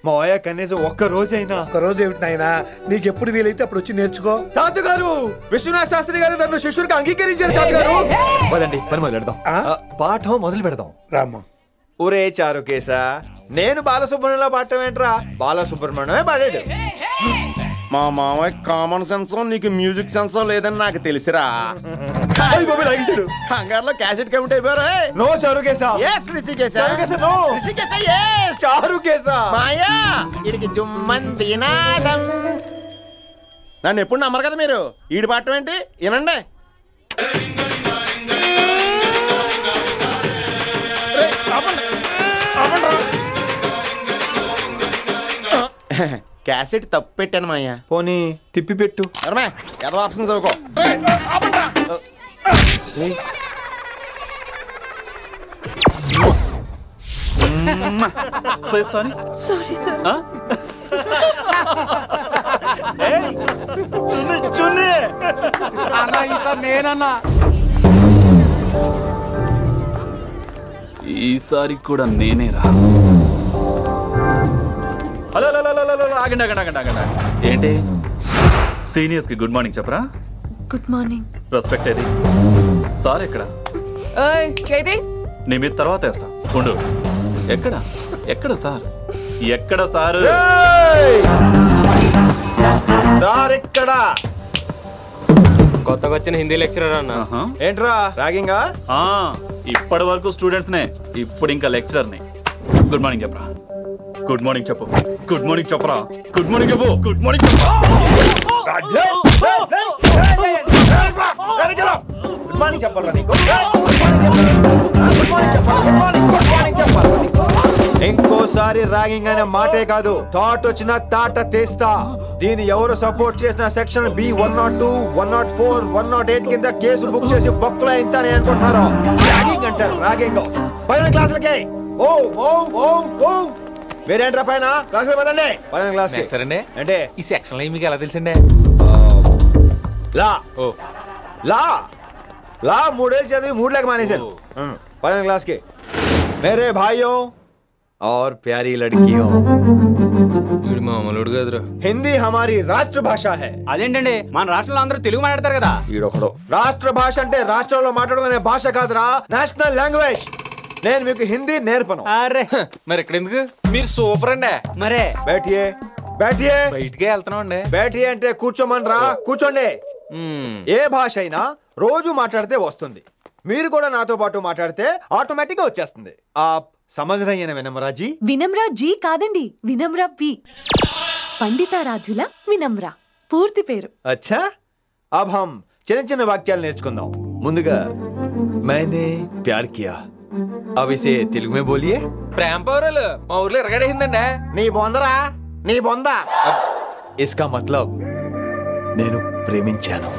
మావయ్య కనీసం ఒక్క రోజైనా. ఒక రోజు ఏమిటి నాయనా, నీకు ఎప్పుడు వీలైతే అప్పుడు వచ్చి నేర్చుకో. తాతగారు విశ్వనాథ శాస్త్రి గారు నన్ను శిష్యుడికి అంగీకరించారు. తాతగారు పదండి, పని మొదలు పెడదాం. పాఠం మొదలు పెడదాం. రామ్మా. ఒరే చారుకేశ, నేను బాలసుబ్రహ్మణ్యంలో పాడటం ఏంట్రా? బాలసుబ్రహ్మణ్యమే పాడాడు. మా మామయ్య కామన్ సెన్స్ నీకు మ్యూజిక్ సెన్స్ లేదని నాకు తెలిసిరా. కంగారులో క్యాసెట్ కమిట్ అయిపోయారు. No Charukesha. yes Rishikesha. No Rishikesha. yes Charukesha. మాయా వీడికి జుమ్మంది నాదం. నన్ను ఎప్పుడు నమ్మరు కదా మీరు. ఈడి పాడటం ఏంటి వినండి. క్యాసెట్ తప్పు పెట్టాను మాయ్యా. పోనీ తిప్పి పెట్టు. ఏదో ఆప్షన్ చదువుకో. Sorry sir. నేనన్నా ఈసారి కూడా నేనేరా. హలో ఆగండి ఆగండి ఆగండి ఆగండి. ఏంటి సీనియర్స్ కి గుడ్ మార్నింగ్ చెప్పరా? Good morning. రెస్పెక్ట్ ఏది? సార్ ఎక్కడ? నీ మీద తర్వాత వేస్తా ఉండు. ఎక్కడ ఎక్కడ సార్? ఎక్కడ సార్? సార్ ఎక్కడ? కొత్తగా వచ్చిన హిందీ లెక్చరర్ అన్న. ఏంట్రా ర్యాగింగా? ఇప్పటి వరకు స్టూడెంట్స్ నే, ఇప్పుడు ఇంకా లెక్చరర్ ని. గుడ్ మార్నింగ్ చెప్పరా. గుడ్ మార్నింగ్ చెప్పు. గుడ్ మార్నింగ్ చెప్పరా. గుడ్ మార్నింగ్ చెప్పు. గుడ్ మార్నింగ్ చెప్పు. గుడ్ మార్నింగ్ చెప్పాలా నీకు? ఇంకోసారి ర్యాగింగ్ అనే మాటే కాదు, థాట్ వచ్చిన తాట తీస్తా. దీన్ని ఎవరు సపోర్ట్ చేసిన సెక్షన్ బి 102, 104, 108 కింద కేసు బుక్ చేసి బొక్కలో ఇంతనే అనుకుంటున్నారు. ర్యాగింగ్ అంటారు ర్యాగింగ్. పైన క్లాసులకి ఓ ఓ ఓ ఓ. మీరేంట్రా పైన క్లాసులు పదండి. పైన క్లాస్ అంటే ఈ సెక్షన్ లో మీకు ఎలా తెలిసిండే? లా లా లా 3 ఏళ్ళు చదివి 3 लाख మానేశాను. పైన క్లాస్ కి. మేరే భాइयों और प्यारी लड़कियों, మామూలుడు కదరా. హిందీ హమారీ రాష్ట్ర భాష హై. అదేంటండి మన రాష్ట్రంలో అందరూ తెలుగు మాట్లాడతారు కదా. ఈడొకడు రాష్ట్ర భాష అంటే రాష్ట్రంలో మాట్లాడుకునే భాష కాదురా, నేషనల్ లాంగ్వేజ్. నేను మీకు హిందీ నేర్పను. అరే మరి ఇక్కడ ఎందుకు? మీరు సూపర్ అండి. మరే బైఠియే బైఠియే. బయటికే వెళ్తున్నాం అండి. బైఠియే అంటే కూర్చోమనరా, కూర్చోండి. ఏ భాష అయినా రోజు మాట్లాడితే వస్తుంది. మీరు కూడా నాతో పాటు మాట్లాడితే ఆటోమేటిక్ గా వచ్చేస్తుంది. సమझ रही है ना विनम्रा जी? వినమ్రా జీ కాదండి, వినమ్రా పి. పండితారాధ్యుల వినమ్రా పూర్తి పేరు. अच्छा अब हम చిన్న చిన్న వాక్యాలు నేర్చుకుందాం. ముందుగా मैंने प्यार किया. अब इसे తెలుగు में बोलिए. ప్రేమ పౌరులు మా ఊర్లో ఎరగడేసిందండి. నీ బొందరా, నీ బొంద. इसका मतलब నేను ప్రేమించాను.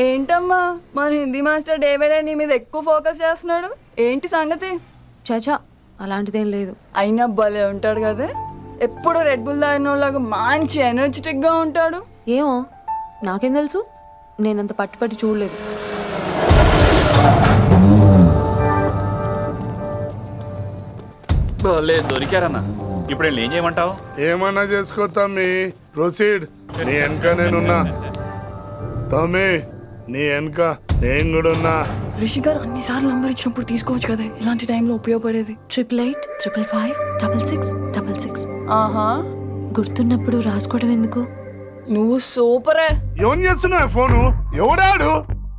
ఏంటమ్మా మన Hindi master day by day నీ మీద ఎక్కువ ఫోకస్ చేస్తున్నాడు, ఏంటి సంగతి? చాచా అలాంటిదేం లేదు. అయినా భలే ఉంటాడు కదా, ఎప్పుడు రెడ్ బుల్ తాగినోళ్ళగా మంచి ఎనర్జెటిక్ గా ఉంటాడు. ఏమో నాకేం తెలుసు, నేనంత పట్టి చూడలేదు. దొరికారన్నా. ఇప్పుడు ఏం చేయమంటావు? ఏమన్నా చేసుకో తమ్మి, ప్రొసీడ్. నీ వెనక నేనున్నా తమ్మి, నీ వెనక నేను కూడా ఉన్నా. రిషి గారు అన్నిసార్లు నంబర్ ఇచ్చినప్పుడు తీసుకోవచ్చు కదా, ఇలాంటి టైంలో ఉపయోగపడేది. 8885556666. ఆహా, గుర్తున్నప్పుడు రాసుకోవడం ఎందుకు? నువ్వు సూపరే. ఏం చేస్తున్నావు ఫోను? ఎవడాడు?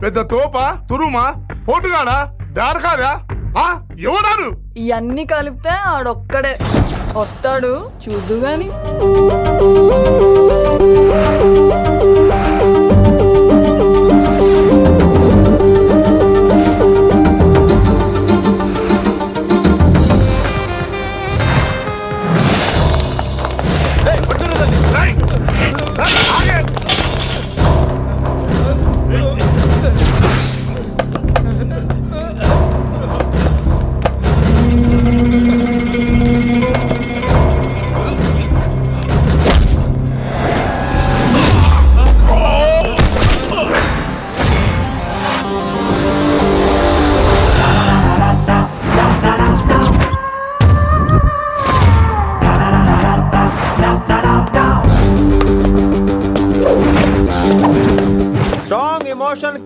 పెద్ద తోప, తురుమా, పోటుగాడా, దారకాడా? ఎవడాడు? ఇవన్నీ కలిపితే ఆడొక్కడే వస్తాడు, చూద్దు గాని.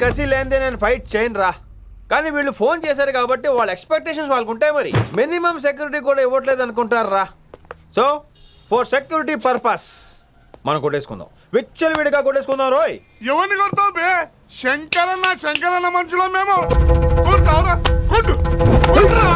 కసి లేదే నేను ఫైట్ చేయను రా. కానీ వీళ్ళు ఫోన్ చేశారు కాబట్టి వాళ్ళ ఎక్స్పెక్టేషన్స్ వాళ్ళకు ఉంటాయి. మరి మినిమం సెక్యూరిటీ కూడా ఇవ్వట్లేదు అనుకుంటారు రా. సో ఫర్ సెక్యూరిటీ పర్పస్ మనం కొట్టేసుకుందాం, విచ్చలు విడిగా కొట్టేసుకుందాం. రోయ్ ఎవరిని కొడతావు బే? శంకరన్న మనుషులో మేము. కొడతావురా, కొట్టు, కొట్టురా.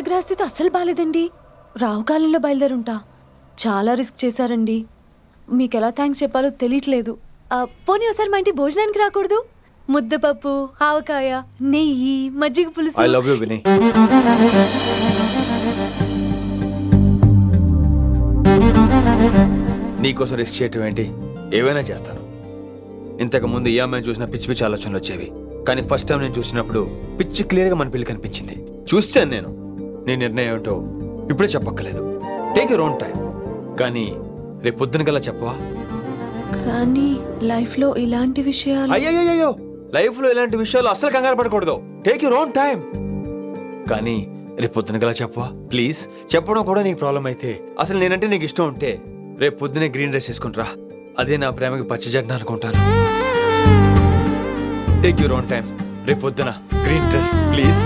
గ్రహస్థితి అస్సలు బాలేదండి. రావుకాలంలో బయలుదేరుంటా. చాలా రిస్క్ చేశారండి. మీకు ఎలా థ్యాంక్స్ చెప్పాలో తెలియట్లేదు. పోనీ ఒకసారి మా ఇంటి భోజనానికి రాకూడదు? ముద్దపప్పు, ఆవకాయ, నెయ్యి, మజ్జిగ పులుసు. I love you Vinay. నీకోసం రిస్క్ చేయటం ఏంటి? ఏవైనా చేస్తాను. ఇంతకు ముందు ఈ అమ్మాయిని చూసిన పిచ్చి పిచ్చి ఆలోచనలు వచ్చేవి, కానీ ఫస్ట్ టైం నేను చూసినప్పుడు పిచ్చి క్లియర్ గా మన పెళ్లి కనిపించింది. చూస్తాను నేను. నీ నిర్ణయం ఏంటో ఇప్పుడే చెప్పక్కర్లేదు. Take your own time. కానీ రేపు పొద్దున గల చెప్పవా? కానీ లైఫ్ లో ఇలాంటి విషయాలు, అయ్యో లైఫ్ లో ఇలాంటి విషయాలు అసలు కంగారు పడకూడదు. Take your own time. కానీ రేపు పొద్దున గల చెప్పవా ప్లీజ్? చెప్పడం కూడా నీకు ప్రాబ్లం అయితే, అసలు నేనంటే నీకు ఇష్టం ఉంటే రేపు పొద్దునే గ్రీన్ డ్రెస్ వేసుకుంటారా. అదే నా ప్రేమకి పచ్చి జెండా అనుకుంటాను. Take your own time. రేపు పొద్దున గ్రీన్ డ్రెస్ ప్లీజ్.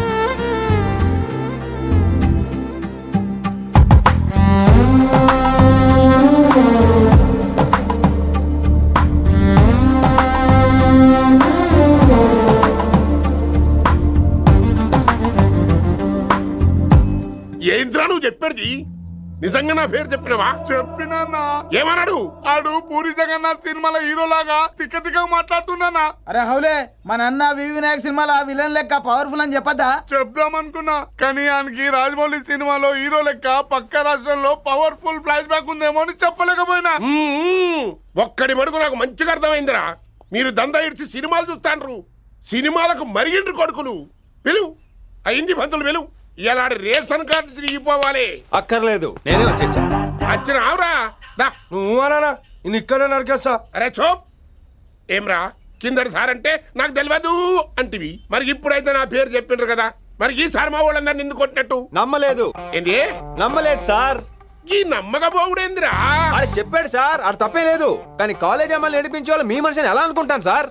ఏంద్రా నువ్వు చెప్పేది? నిజంగా నా పేరు చెప్పినవా? చెప్పినా ఏమన్నాడు? ఆడు పూరి జగన్నాథ్ సినిమాలో హీరోలాగా తిక్క తిక్క మాట్లాడుతున్నానా. అరే హౌలే మన అన్న వినాయక్ సినిమాలో విలన్ లెక్క పవర్ఫుల్ అని చెప్పద్దా? చెప్దామనుకున్నా కానీ ఆయనకి రాజమౌళి సినిమాలో హీరో లెక్క పక్క రాష్ట్రంలో పవర్ఫుల్ ఫ్లాష్ బ్యాక్ ఉందేమో అని చెప్పలేకపోయినా. ఒక్కడి మడుగు నాకు మంచిగా అర్థమైందిరా. మీరు దందా ఇడిచి సినిమాలు చూస్తాండ్రు. సినిమాలకు మరిగిండ్రు కొడుకులు. పిలువు అయింది పంతులు పిలువు. ఇలా రేషన్ కార్డు తిరిగిపోవాలి. అక్కర్లేదు, నేనే వచ్చేసా. వచ్చిన ఆవురా. నువ్వు అనా నేను ఇక్కడే నరికేస్తా. అరే చోప్. ఏమ్రా కిందటి సార్ అంటే నాకు తెలియదు అంటివి. మరి ఇప్పుడైతే నా పేరు చెప్పిండ్రు కదా, మరి ఈసారి మా వాళ్ళందరినీ ఎందుకు కొట్టినట్టు? నమ్మలేదు. ఏంది? నమ్మలేదు సార్. ఈ నమ్మకపోవుడేందిరా? అది చెప్పాడు సార్, అది తప్పే లేదు. కానీ కాలేజ్ అమ్మాయిలు నడిపించే వాళ్ళు మీ మనిషిని ఎలా అనుకుంటాను సార్?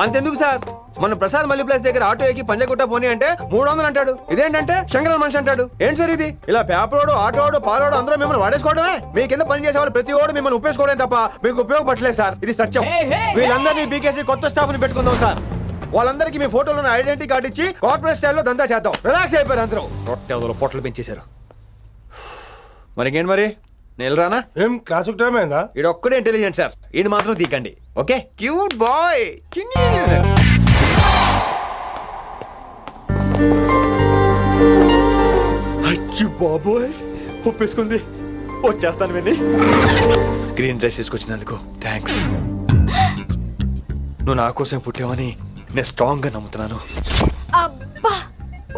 అంతెందుకు సార్, మన ప్రసాద్ మల్లి ప్లేస్ దగ్గర ఆటో ఎక్కి పంజగుట్ట పోనీ అంటే 300 అంటాడు. ఇదేంటంటే శంకరన్ మనిషి అంటాడు. ఏంటి సార్ ఇది? ఇలా పేపరోడు ఆటోడు పాలోడు అందరూ మిమ్మల్ని వాడేసుకోవడమే. మీ కింద పని చేసే వాళ్ళు ప్రతి ఓడు మిమ్మల్ని ఉపయోగించుకోవడం తప్ప మీకు ఉపయోగపడలేదు సార్. ఇది సత్యం. వీళ్ళందరినీ బీకేసి కొత్త స్టాఫ్ ని పెట్టుకుందాం సార్. వాళ్ళందరికీ మీ ఫోటోలో ఐడెంటిటీ కార్డు ఇచ్చి కార్పొరేట్ స్టైల్లో దందా చేద్దాం. రిలాక్స్ అయిపోయారు అందరూ. రొట్టె పొట్టలు పెంచేశారు. మరికేంటి మరి నేను రానా? ఏం క్లాస్ టైం అయిందా? ఇది ఒక్కడే ఇంటెలిజెంట్ సార్, ఇది మాత్రం తీకండి. Okay cute boy. అచ్చి బాబోయ్ ఒప్పేసుకుంది. వచ్చేస్తాను విని. గ్రీన్ డ్రెస్ తీసుకొచ్చినందుకు థ్యాంక్స్. నువ్వు నా కోసం పుట్టావని నేను స్ట్రాంగ్ గా నమ్ముతున్నాను. అబ్బా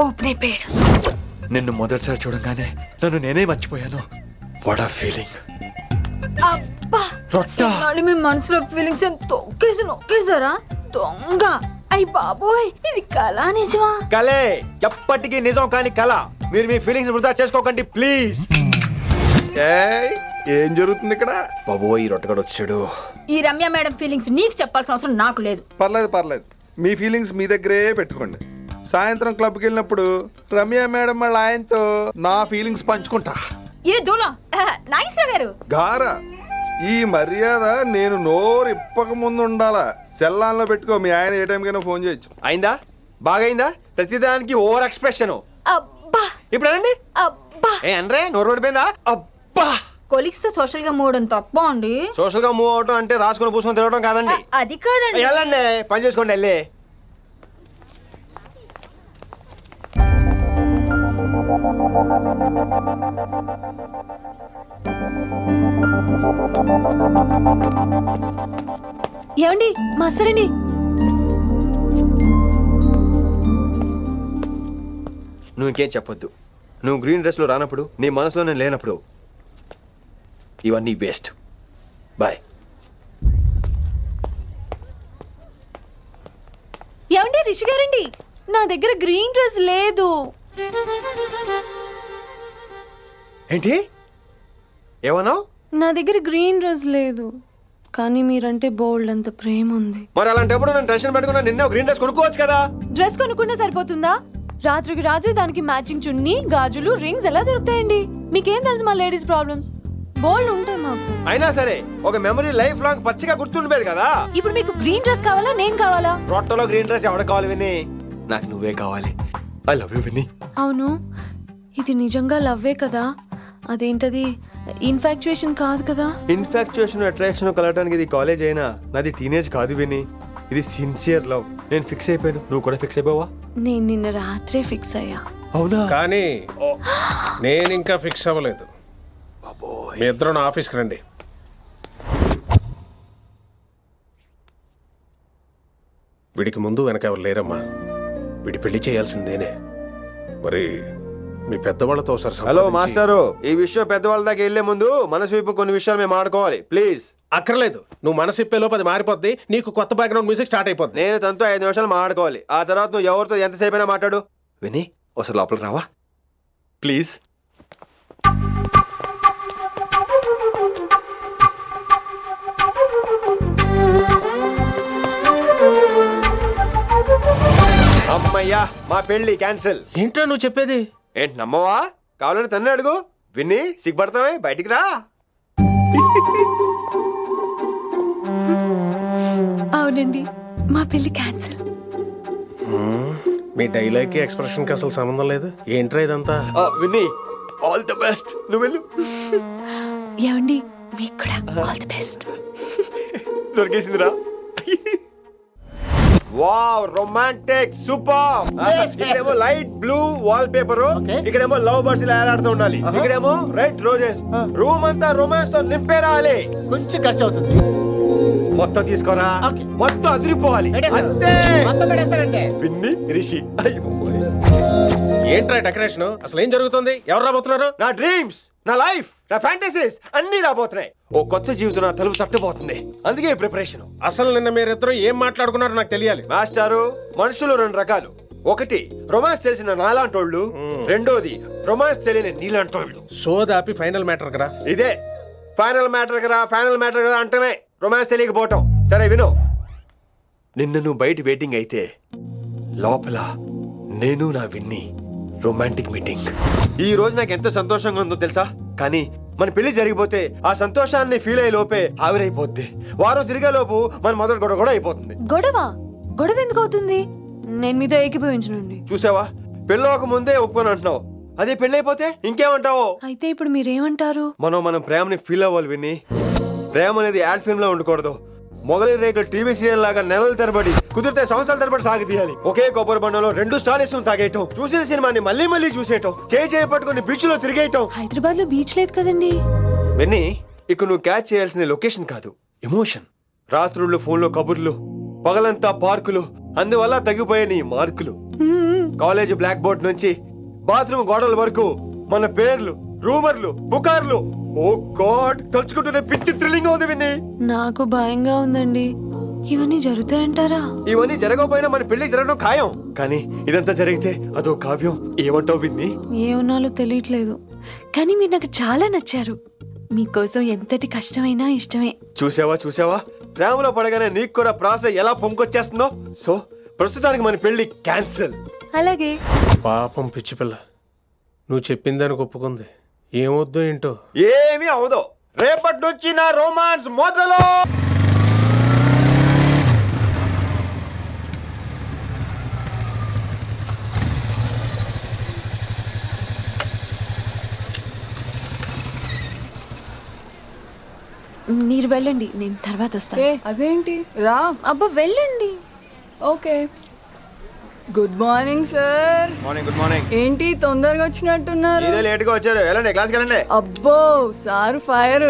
ఓపెన్ అయిపోయాడు. నిన్ను మొదటిసారి చూడంగానే నన్ను నేనే మర్చిపోయాను. వాట్ ఆ ఫీలింగ్. అబ్బా మీ మనసులో ఫీలింగ్స్ తొక్కేసి నొక్కేసారా దొంగ? అయ్యి బాబోయ్ ఇది కళ నిజమా? కలే, ఎప్పటికీ నిజం కాని కళ. మీరు మీ ఫీలింగ్స్ వృధా చేసుకోకండి ప్లీజ్. ఏం జరుగుతుంది ఇక్కడ? బాబోయ్ ఈ రొట్టగడు వచ్చాడు. ఈ రమ్య మేడం ఫీలింగ్స్ నీకు చెప్పాల్సిన అవసరం నాకు లేదు. పర్లేదు మీ ఫీలింగ్స్ మీ దగ్గరే పెట్టుకోండి. సాయంత్రం క్లబ్కి వెళ్ళినప్పుడు రమ్య మేడం వాళ్ళ ఆయనతో నా ఫీలింగ్స్ పంచుకుంటా. ఏ దూలా నాగేశ్వర గారు గారా ఈ మర్యాద నేను నోరు ఇప్పక ముందు ఉండాలా. సెల్లాన్లో పెట్టుకో. మీ ఆయన ఏ టైంకైనా ఫోన్ చేయొచ్చు. అయిందా? బాగైందా? ప్రతిదానికి ఓవర్ ఎక్స్ప్రెషన్. అబ్బా ఇప్పుడు అనండి. అబ్బా ఏ అనరే నోరు పడిపోయిందా? అబ్బా కొలిక్స్ తో సోషల్ గా మూవ్ అవడం తప్ప అండి. సోషల్ గా మూవ్ అవడం అంటే రాసుకొని పూసుకొని తిరగడం కాదండి. అది కాదండి. వెళ్ళండి పని చేసుకోండి. వెళ్ళి ఏమండి మాస్టర్ అండి. నువ్వు ఇంకేం చెప్పొద్దు. నువ్వు గ్రీన్ డ్రెస్ లో రానప్పుడు, నీ మనసులో నేను లేనప్పుడు ఇవన్నీ వేస్ట్. బాయ్. ఏమండి రిషి గారండి, నా దగ్గర గ్రీన్ డ్రెస్ లేదు. ఏంటి ఏమన్నావు? నా దగ్గర గ్రీన్ డ్రెస్ లేదు, కానీ మీరంటే బోల్డ్ అంత ప్రేమ ఉంది. మరి అలాంటప్పుడు నేను టెన్షన్ పెట్టుకున్నా నిన్నే గ్రీన్ డ్రెస్ కొనుక్కోవచ్చు కదా. డ్రెస్ కొనుక్కుంటే సరిపోతుందా? రాత్రికి రాత్రి దానికి మ్యాచింగ్ చున్నీ, గాజులు, రింగ్స్ ఎలా దొరుకుతాయండి? మీకేం తెలుసు మా లేడీస్ ప్రాబ్లమ్స్? బోల్డ్ ఉంటాయి మాకు. అయినా సరే ఒక మెమరీ లైఫ్ లాంగ్ పచ్చిగా గుర్తుండిపోయేది కదా. ఇప్పుడు మీకు గ్రీన్ డ్రెస్ కావాలా నేను కావాలా? రొట్టెలో గ్రీన్ డ్రెస్ ఎవడ కావాలి విని? నాకు నువ్వే కావాలి. ఐ లవ్ యూ విని. అవును ఇది నిజంగా లవ్వే కదా? అదేంటది ఇన్ఫాక్చుయేషన్ కాదు కదా? ఇన్ఫాక్చుయేషన్ అట్రాక్షన్ కలగడానికి ఇది కాలేజ్ అయినా నాది టీనేజ్ కాదు విని. ఇది సిన్సియర్ లవ్. నేను ఫిక్స్ అయిపోయాను. నువ్వు కూడా ఫిక్స్ అయిపోవా? నేను నిన్న రాత్రే ఫిక్స్ అయ్యా. అవునా? కానీ నేను ఇంకా ఫిక్స్ అవ్వలేదు. మీ ఇద్దరు నా ఆఫీస్కి రండి. వీడికి ముందు వెనక ఎవరు లేరమ్మా. వీడి పెళ్లి చేయాల్సిందేనే. మరి మీ పెద్దవాళ్ళతో ఒకసారి. హలో మాస్టారు, ఈ విషయం పెద్దవాళ్ళ దాకా వెళ్లే ముందు మనసు వైపు కొన్ని విషయాలు మేము ఆడుకోవాలి ప్లీజ్. అక్కర్లేదు, నువ్వు మనసు ఇప్పేలోపు అది మారిపోద్ది. నీకు కొత్త బ్యాక్గ్రౌండ్ మ్యూజిక్ స్టార్ట్ అయిపోద్ది. నేను తనతో 5 నిమిషాలు మాట్లాడుకోవాలి. ఆ తర్వాత నువ్వు ఎవరితో ఎంతసేపు అయినా మాట్లాడు. విని ఒకసారి లోపలికి రావా ప్లీజ్? అమ్మయ్యా మా పెళ్లి క్యాన్సిల్. ఏంటో నువ్వు చెప్పేది? ఏంటి నమ్మవా? కావాలని తన్నే అడుగు. విన్ని సిగ్గుపడతావే, బయటికి రా. అవునండి మా పెళ్లి క్యాన్సిల్. మీ డైలాగ్ కి ఎక్స్ప్రెషన్ కి అసలు సంబంధం లేదు. ఏంట్రా ఇదంతా? విన్ని ఆల్ ద బెస్ట్. నువ్వు వెళ్ళు. ఏమండి మీకు కూడా ఆల్ ది బెస్ట్. దొరికేసిందిరా. Wow, romantic, super. ఇక్కడేమో లైట్ బ్లూ వాల్ పేపర్, ఇక్కడేమో లవ్ బర్డ్స్ ఇలా ఏలాడుతూ ఉండాలి, ఇక్కడేమో రెడ్ రోజెస్. రూమ్ అంతా రొమాన్స్ తో నింపే రావాలి. కొంచెం ఖర్చు అవుతుంది. మొత్తం తీసుకోరా, మొత్తం అదిరిపోవాలి అంతే. పిన్ని రిషి. ఏంట్రా డెకరేషన్? అసలు ఏం జరుగుతుంది? ఎవరు రాబోతున్నారు? నా డ్రీమ్స్, నా లైఫ్, నా ఫ్యాంటసీస్ అన్ని రాబోతున్నాయి. ఓ కొత్త జీవితం నా తలుపు తట్టబోతుంది. అందుకే ప్రిపరేషన్. అసలు నిన్న మీరిద్దరు ఏం మాట్లాడుకున్నారో నాకు తెలియాలి. మాస్టారు, మనుషులు రెండు రకాలు. ఒకటి రొమాన్స్ తెలిసిన నాలాంటోళ్ళు, రెండోది రొమాన్స్ తెలియని నీలాంటోళ్ళు. సోదాపి ఫైనల్ మ్యాటర్ కదా. ఇదే ఫైనల్ మ్యాటర్ కదా. ఫైనల్ మ్యాటర్ కదా అంటమే రొమాన్స్ తెలియకపోవటం. సరే విను, నిన్న నువ్వు బయట వెయిటింగ్ అయితే లోపల నేను నా విన్ని రొమాంటిక్ మీటింగ్. ఈ రోజు నాకు ఎంత సంతోషంగా ఉందో తెలుసా? కానీ మన పెళ్లి జరిగిపోతే ఆ సంతోషాన్ని ఫీల్ అయ్యే లోపే ఆవిరైపోద్ది. వారం తిరిగే లోపు మన మొదటి గొడవ కూడా అయిపోతుంది. గొడవ ఎందుకు అవుతుంది? నేను మీతో ఏకీభవించనండి. చూసావా, పెళ్ళవక ముందే ఒప్పుకొని అంటున్నావు. అదే పెళ్లి అయిపోతే ఇంకేమంటావు? అయితే ఇప్పుడు మీరేమంటారు? మనం ప్రేమని ఫీల్ అవ్వాలి విని. ప్రేమ అనేది యాడ్ ఫిల్మ్ లో ఉండకూడదు. మొగలి రేకులు టీవీ సీరియల్ లాగా నెలల తరబడి, కుదిరితే సంవత్సరాల తరబడి సాగి తీయాలి. ఒకే కొబ్బరి బండంలో 2 స్టాలిస్ తాగేయటం, చూసిన సినిమాని మళ్ళీ మళ్ళీ చూసేయటం, చేయి పట్టుకుని బీచ్ లో తిరిగేయటం. హైదరాబాద్ లో బీచ్ లేదు కదండి. విన్ని, ఇక్కడ నువ్వు క్యాచ్ చేయాల్సిన లొకేషన్ కాదు, ఎమోషన్. రాత్రుళ్ళు ఫోన్లో కబుర్లు, పగలంతా పార్కులు, అందువల్ల తగ్గిపోయే నీ మార్కులు. కాలేజ్ బ్లాక్ బోర్డ్ నుంచి బాత్రూమ్ గోడల వరకు మన పేర్లు, రూమర్లు, పుకార్లు. ఓ గాడ్, తలుచుకుంటూనే పిచ్చి థ్రిల్లింగ్ ఉంది విన్ని. నాకు భయంగా ఉందండి. ఇవన్నీ జరుగుతాయంటారా? ఇవన్నీ జరగకపోయినా మన పెళ్లి జరగడం ఖాయం. కానీ ఇదంతా జరిగితే అదో కావ్యం. ఏమంటావు విన్ని? ఏమన్నాలో తెలియట్లేదు, కానీ మీరు నాకు చాలా నచ్చారు. మీకోసం ఎంతటి కష్టమైనా ఇష్టమే. చూసావా, ప్రేమలో పడగానే నీకు కూడా ప్రాస ఎలా పొంకొచ్చేస్తుందో. సో ప్రస్తుతానికి మన పెళ్లి క్యాన్సిల్. అలాగే. పాపం పిచ్చి పిల్ల, నువ్వు చెప్పిందానికి ఒప్పుకుంది. ఏమొద్దు ఏంటో. ఏమీ అవదో. రేపటి నుంచి నా రొమాన్స్ మొదలు. మీరు వెళ్ళండి, నేను తర్వాత వస్తాను. అదేంటి రా. అబ్బా వెళ్ళండి. Okay. Good morning sir. Morning. Good morning. ఏంటి తొందరగా వచ్చినట్టున్నారు? లేట్ గా వచ్చారు. వెళ్ళండి, క్లాస్కి వెళ్ళండి. అబ్బో సార్ ఫైర్.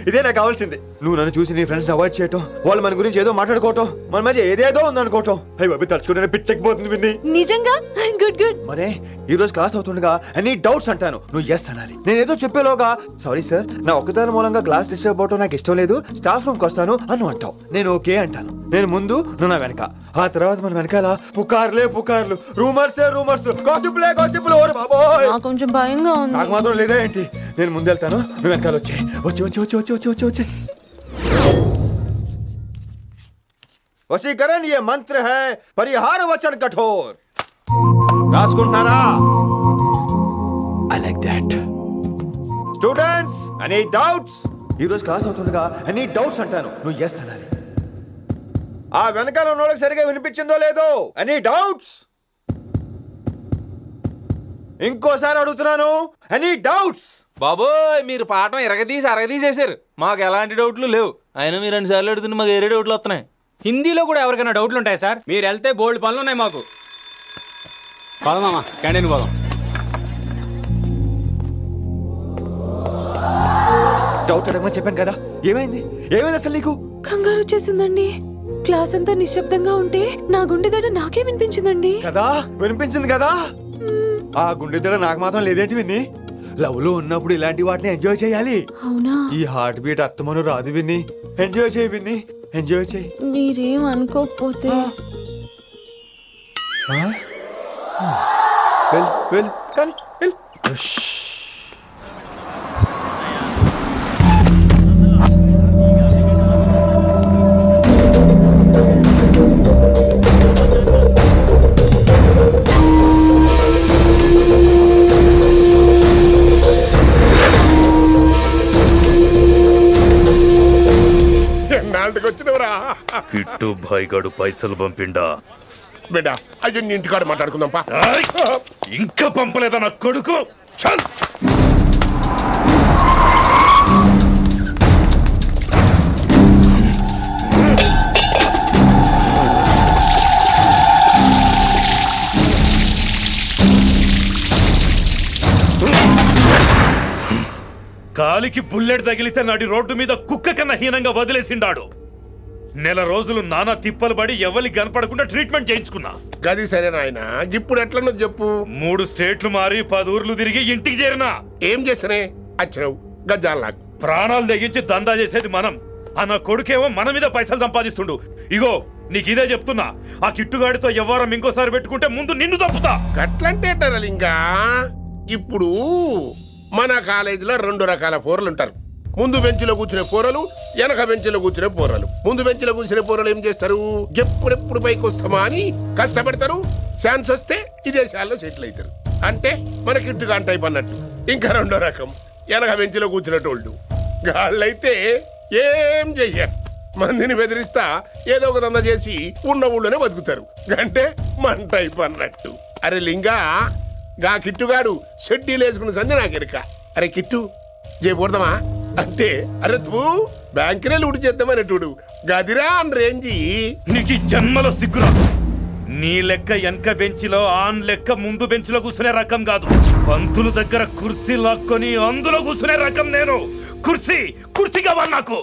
ఇదే నాకు కావాల్సింది. నువ్వు నన్ను చూసి నీ ఫ్రెండ్స్ అవాయిడ్ చేయటం, వాళ్ళు మన గురించి ఏదో మాట్లాడుకోవటం, మన మధ్య ఏదేదో ఉందనుకోవటం. అయ్యి బాబు, తలుచుకుంటే పిచ్చెక్కిపోతుంది విన్ని. నిజంగా గుడ్. మరే ఈ రోజు క్లాస్ అవుతుండగా ఎనీ డౌట్స్ అంటాను, నువ్వు ఎస్ అనాలి. నేను ఏదో చెప్పేలోగా సారీ సార్, నా ఒక్కదాని మూలంగా క్లాస్ డిస్టర్బ్ అవటం నాకు ఇష్టం లేదు, స్టాఫ్ రూమ్కి వస్తాను అని అంటావు. నేను ఓకే అంటాను. నేను ముందు, నువ్వు నా వెనక. ఆ తర్వాత మన వెనకాల పుకార్లు, రూమర్స్, గాసిప్లే. ఓరే బాబోయ్, నాకు కొంచెం భయంగా ఉంది. నాకు మాత్రం లేదా ఏంటి? నేను ముందెళ్తాను, నువ్వు వెనకాల వచ్చే. వశీకరణ ये मंत्र है, परिहार वचन कठोर. రాసుకుంటారా? I like that. Students, any doubts? ఈ రోజు క్లాస్ అవుతుండగా ఎనీ డౌట్స్ అంటాను, నువ్వు ఎస్ అనాలి. ఆ వెనకాల ఉన్న వాళ్ళకి సరిగా వినిపించిందో లేదో? Any doubts? ఇంకోసారి అడుగుతున్నాను, ఎనీ డౌట్స్? బాబోయ్, మీరు పాఠం అరగదీసేశారు. మాకు ఎలాంటి డౌట్లు లేవు. అయినా మీరు 2 సార్లు అడుగుతుంటే మాకు ఏరే డౌట్లు వస్తున్నాయి. హిందీలో కూడా ఎవరికైనా డౌట్లు ఉంటాయి సార్? మీరు వెళ్తే బోల్డ్ పనులు ఉన్నాయి మాకు. పోదామా, క్యాంటీన్ పోదాం. డౌట్ అడగమని చెప్పాను కదా, ఏమైంది అసలు నీకు? కంగారు వచ్చేసిందండి. క్లాస్ అంతా నిశ్శబ్దంగా ఉంటే నా గుండె దడ నాకే వినిపించిందండి. వినిపించింది కదా. ఆ గుండె దడ నాకు మాత్రం లేదేంటి విన్ని? లవ్ లో ఉన్నప్పుడు ఇలాంటి వాటిని ఎంజాయ్ చేయాలి. అవునా? ఈ హార్ట్ బీట్ అత్తమను రాదు విన్ని. ఎంజాయ్ చేయి విన్ని, ఎంజాయ్ చేయి. మీరేం అనుకోకపోతే వెళ్ళు కానీ వెళ్ళు. వచ్చినవరా? కిట్టు భాయ్ గాడు పైసలు పంపిండా? బిడ్డ, అయ్యో ఇంటికాడ మాట్లాడుకుందాంపా. ఇంకా పంపలేదా నా కొడుకు? చల్ కాలికి బుల్లెట్ తగిలితే నాటి రోడ్డు మీద కుక్క కన్నా హీనంగా వదిలేసిండాడు. నెల రోజులు నానా తిప్పలు పడి ఎవరికి కనపడకుండా ట్రీట్మెంట్ చేయించుకున్నా. గది సరే నాయన, ఇప్పుడు ఎట్లనో చెప్పు. 3 స్టేట్లు మారి 10 ఊర్లు తిరిగి ఇంటికి చేరినా. ఏం చేస్తనే వచ్చినావు గజ్జాలు నాకు. ప్రాణాలు తెగించి దందా చేసేది మనం, అన్న కొడుకేమో మన మీద పైసలు సంపాదిస్తుండు. ఇగో నీకు ఇదే చెప్తున్నా, ఆ కిట్టుగాడితో ఎవరం ఇంకోసారి పెట్టుకుంటే ముందు నిన్ను తప్పుతా. గట్లంటే ఇంకా ఇప్పుడు మన కాలేజీలో 2 రకాల పోరలు ఉంటారు. ముందు బెంచ్లో కూర్చునే పోరలు, వెనక బెంచ్లో కూర్చునే పోరలు. ముందు బెంచ్లో కూర్చునే పోరలు ఏం చేస్తారు, ఎప్పుడెప్పుడు పైకి వస్తామా అని కష్టపడతారు. ఛాన్స్ వస్తే విదేశాల్లో సెటిల్ అవుతారు. అంటే మన కిట్టుగాన్ టైప్ అన్నట్టు. ఇంకా 2వ రకం వెనక బెంచ్లో కూర్చునేటోళ్ళు. వాళ్ళైతే ఏం చెయ్యరు, మందిని బెదిరిస్తా ఏదో ఒక దంద చేసి ఉన్న ఊళ్ళోనే బతుకుతారు. అంటే మన టైప్ అన్నట్టు. అరే లింగా, గా కిట్టుగాడు షెడ్డీలు వేసుకున్న సంధి నాకెరక. అరే కిట్టు చేయకూడదామా అంటే, అరే తూ బ్యాంకునే లూడి చేద్దామనేటోడు గదిరా అని రేంజి. నీకు జన్మలో సిగ్గురాదు. నీ లెక్క వెనక బెంచిలో ఆన్ లెక్క ముందు బెంచ్లో కూర్చునే రకం కాదు. పంతుల దగ్గర కుర్చీ లాక్కొని అందులో కూర్చునే రకం నేను. కుర్చీ కావాలి నాకు.